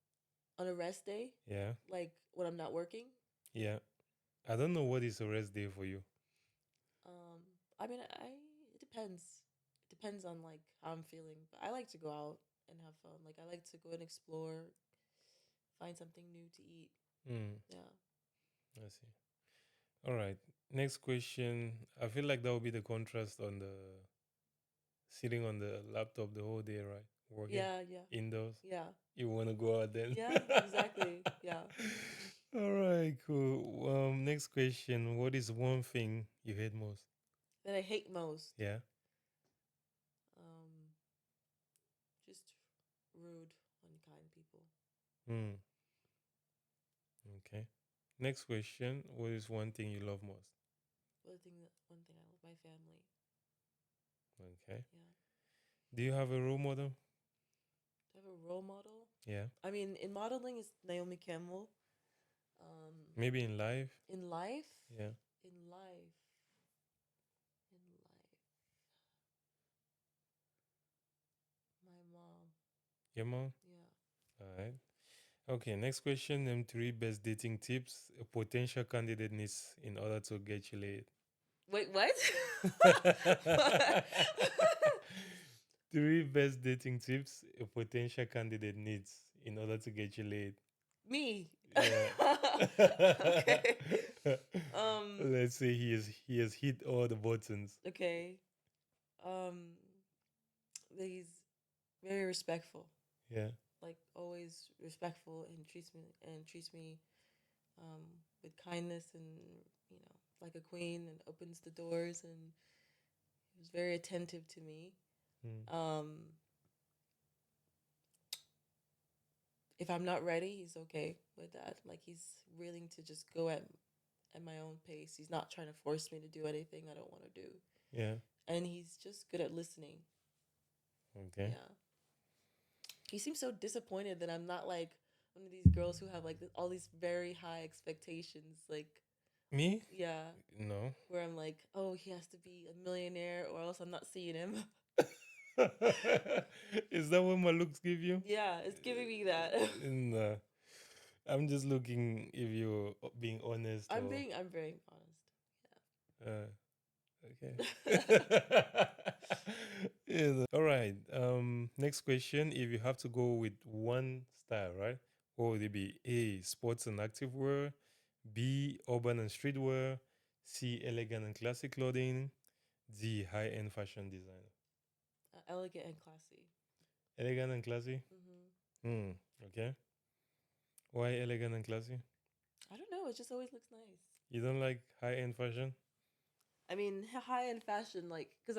On a rest day, Yeah. like when I'm not working, Yeah. I don't know what is a rest day for you. um, I mean, it depends. It depends on like how I'm feeling, but I like to go out and have fun. Like I like to go and explore, find something new to eat. Mm, Yeah. I see. All right. Next question. I feel like that would be the contrast on the sitting on the laptop the whole day, right? Working Yeah, yeah. indoors. Yeah. You want to go out then? Yeah, exactly. Yeah. All right, cool. Next question. What is one thing you hate most? That I hate most. Yeah. Um, just rude, unkind people. Hmm. Okay. Next question. What is one thing you love most? One thing I love, my family. Okay. Yeah. Do you have a role model? Do I have a role model? Yeah. I mean, in modeling is Naomi Campbell. Um, Maybe in life? in life, Yeah. in life, in life, my mom. Your mom? Yeah. All right. Okay, next question. Name three best dating tips a potential candidate needs in order to get you laid. Wait, what? Three best dating tips a potential candidate needs in order to get you laid. Me. Yeah. Okay. Let's say he has hit all the buttons. Okay. Um, he's very respectful. Yeah. Like always respectful and treats me um with kindness and you know like a queen and opens the doors and he was very attentive to me. Mm. Um, if I'm not ready, he's okay with that. Like he's willing to just go at my own pace. He's not trying to force me to do anything I don't want to do. Yeah. And he's just good at listening. Okay. Yeah. He seems so disappointed that I'm not like one of these girls who have like all these very high expectations. Like, Me? yeah, No. where I'm like, oh, he has to be a millionaire or else I'm not seeing him. Is that what my looks give you? Yeah, it's giving me that. No. I'm just looking if you're being honest or I'm very uh, honest. okay. Yeah. All right. Next question. If you have to go with one style, right? What would it be? A. Sports and active wear. B. Urban and streetwear. C. Elegant and classic clothing. D. High end fashion design. Elegant and classy. Elegant and classy. Hmm. Hmm. Okay. Why elegant and classy? I don't know. It just always looks nice. You don't like high end fashion? I mean, high end fashion, like, because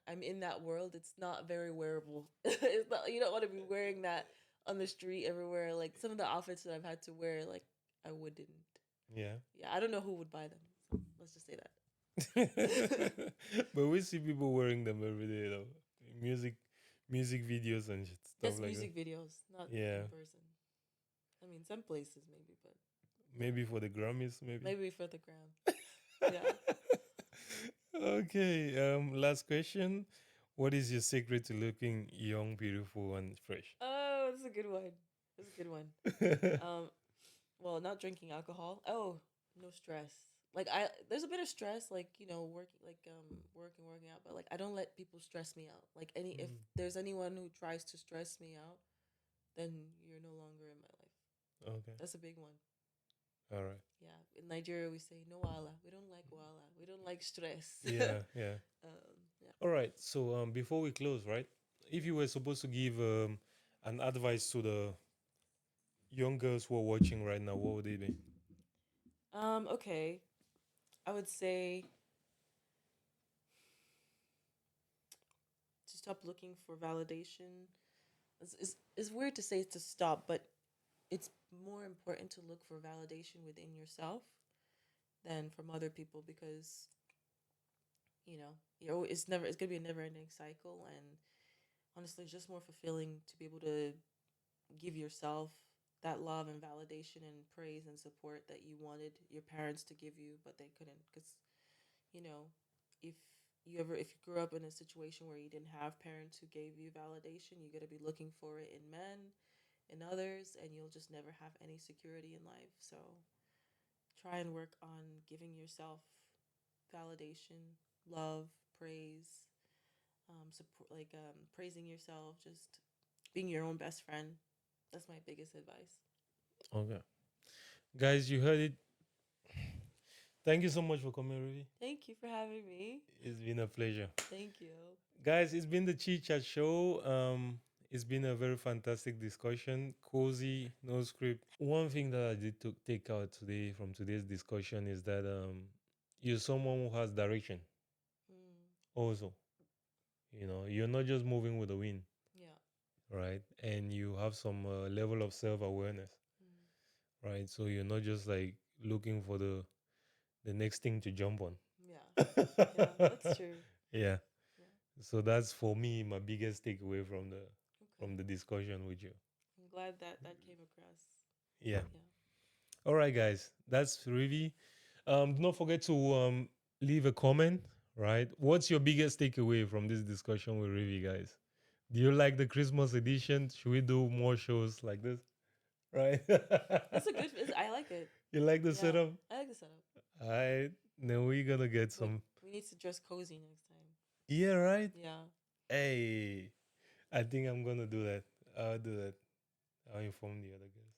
I'm in that world. It's not very wearable. It's not, you don't want to be wearing that on the street everywhere. Like some of the outfits that I've had to wear, like I wouldn't. Yeah. Yeah, I don't know who would buy them. So let's just say that. But we see people wearing them every day though. Music music videos and stuff Just like that. music videos, not Yeah. in person. I mean, some places maybe, but Maybe for the Grammys, maybe. maybe for the gram. Yeah. Okay. Last question. What is your secret to looking young, beautiful, and fresh? Oh, that's a good one. That's a good one. Um, well, not drinking alcohol. Oh, no stress. Like there's a bit of stress, like working out, but like I don't let people stress me out. Like if Mm, there's anyone who tries to stress me out, then you're no longer in my life. okay. That's a big one. All right. Yeah, in Nigeria we say no wala. We don't like wala. We don't like stress. Yeah, yeah. Yeah. All right. So before we close, right? If you were supposed to give an advice to the young girls who are watching right now, what would it be? Okay. I would say to stop looking for validation. It's weird to say to stop, but it's more important to look for validation within yourself than from other people because it's gonna be a never ending cycle, and honestly it's just more fulfilling to be able to give yourself that love and validation and praise and support that you wanted your parents to give you but they couldn't because you know if if you grew up in a situation where you didn't have parents who gave you validation, you're going to be looking for it in men, in others, and you'll just never have any security in life. So try and work on giving yourself validation, love, praise, support, like praising yourself, just being your own best friend. That's my biggest advice. Okay, guys, you heard it. Thank you so much for coming, Rivy. Thank you for having me. It's been a pleasure. Thank you. Guys, it's been the Chit Chat Show. It's been a very fantastic discussion, cozy, no script. One thing that I did to take out today from today's discussion is that you're someone who has direction. Mm, Also, you're not just moving with the wind, yeah. right? And you have some level of self awareness, Mm, right? So you're not just like looking for the next thing to jump on. yeah. Yeah. That's true. Yeah. Yeah. So that's for me my biggest takeaway from the Okay. discussion with you. I'm glad that that came across. Yeah. Yeah. All right, guys. That's Rivy. Do not forget to leave a comment. Right. What's your biggest takeaway from this discussion with Rivy, guys? Do you like the Christmas edition? Should we do more shows like this? Right. It's a good. I like it. You like the Yeah. setup? I like the setup. All right. Then we're gonna get But some. we need to dress cozy next time. Yeah. Right. Yeah. Hey, I think I'm gonna do that. I'll do that. I'll inform the other guys.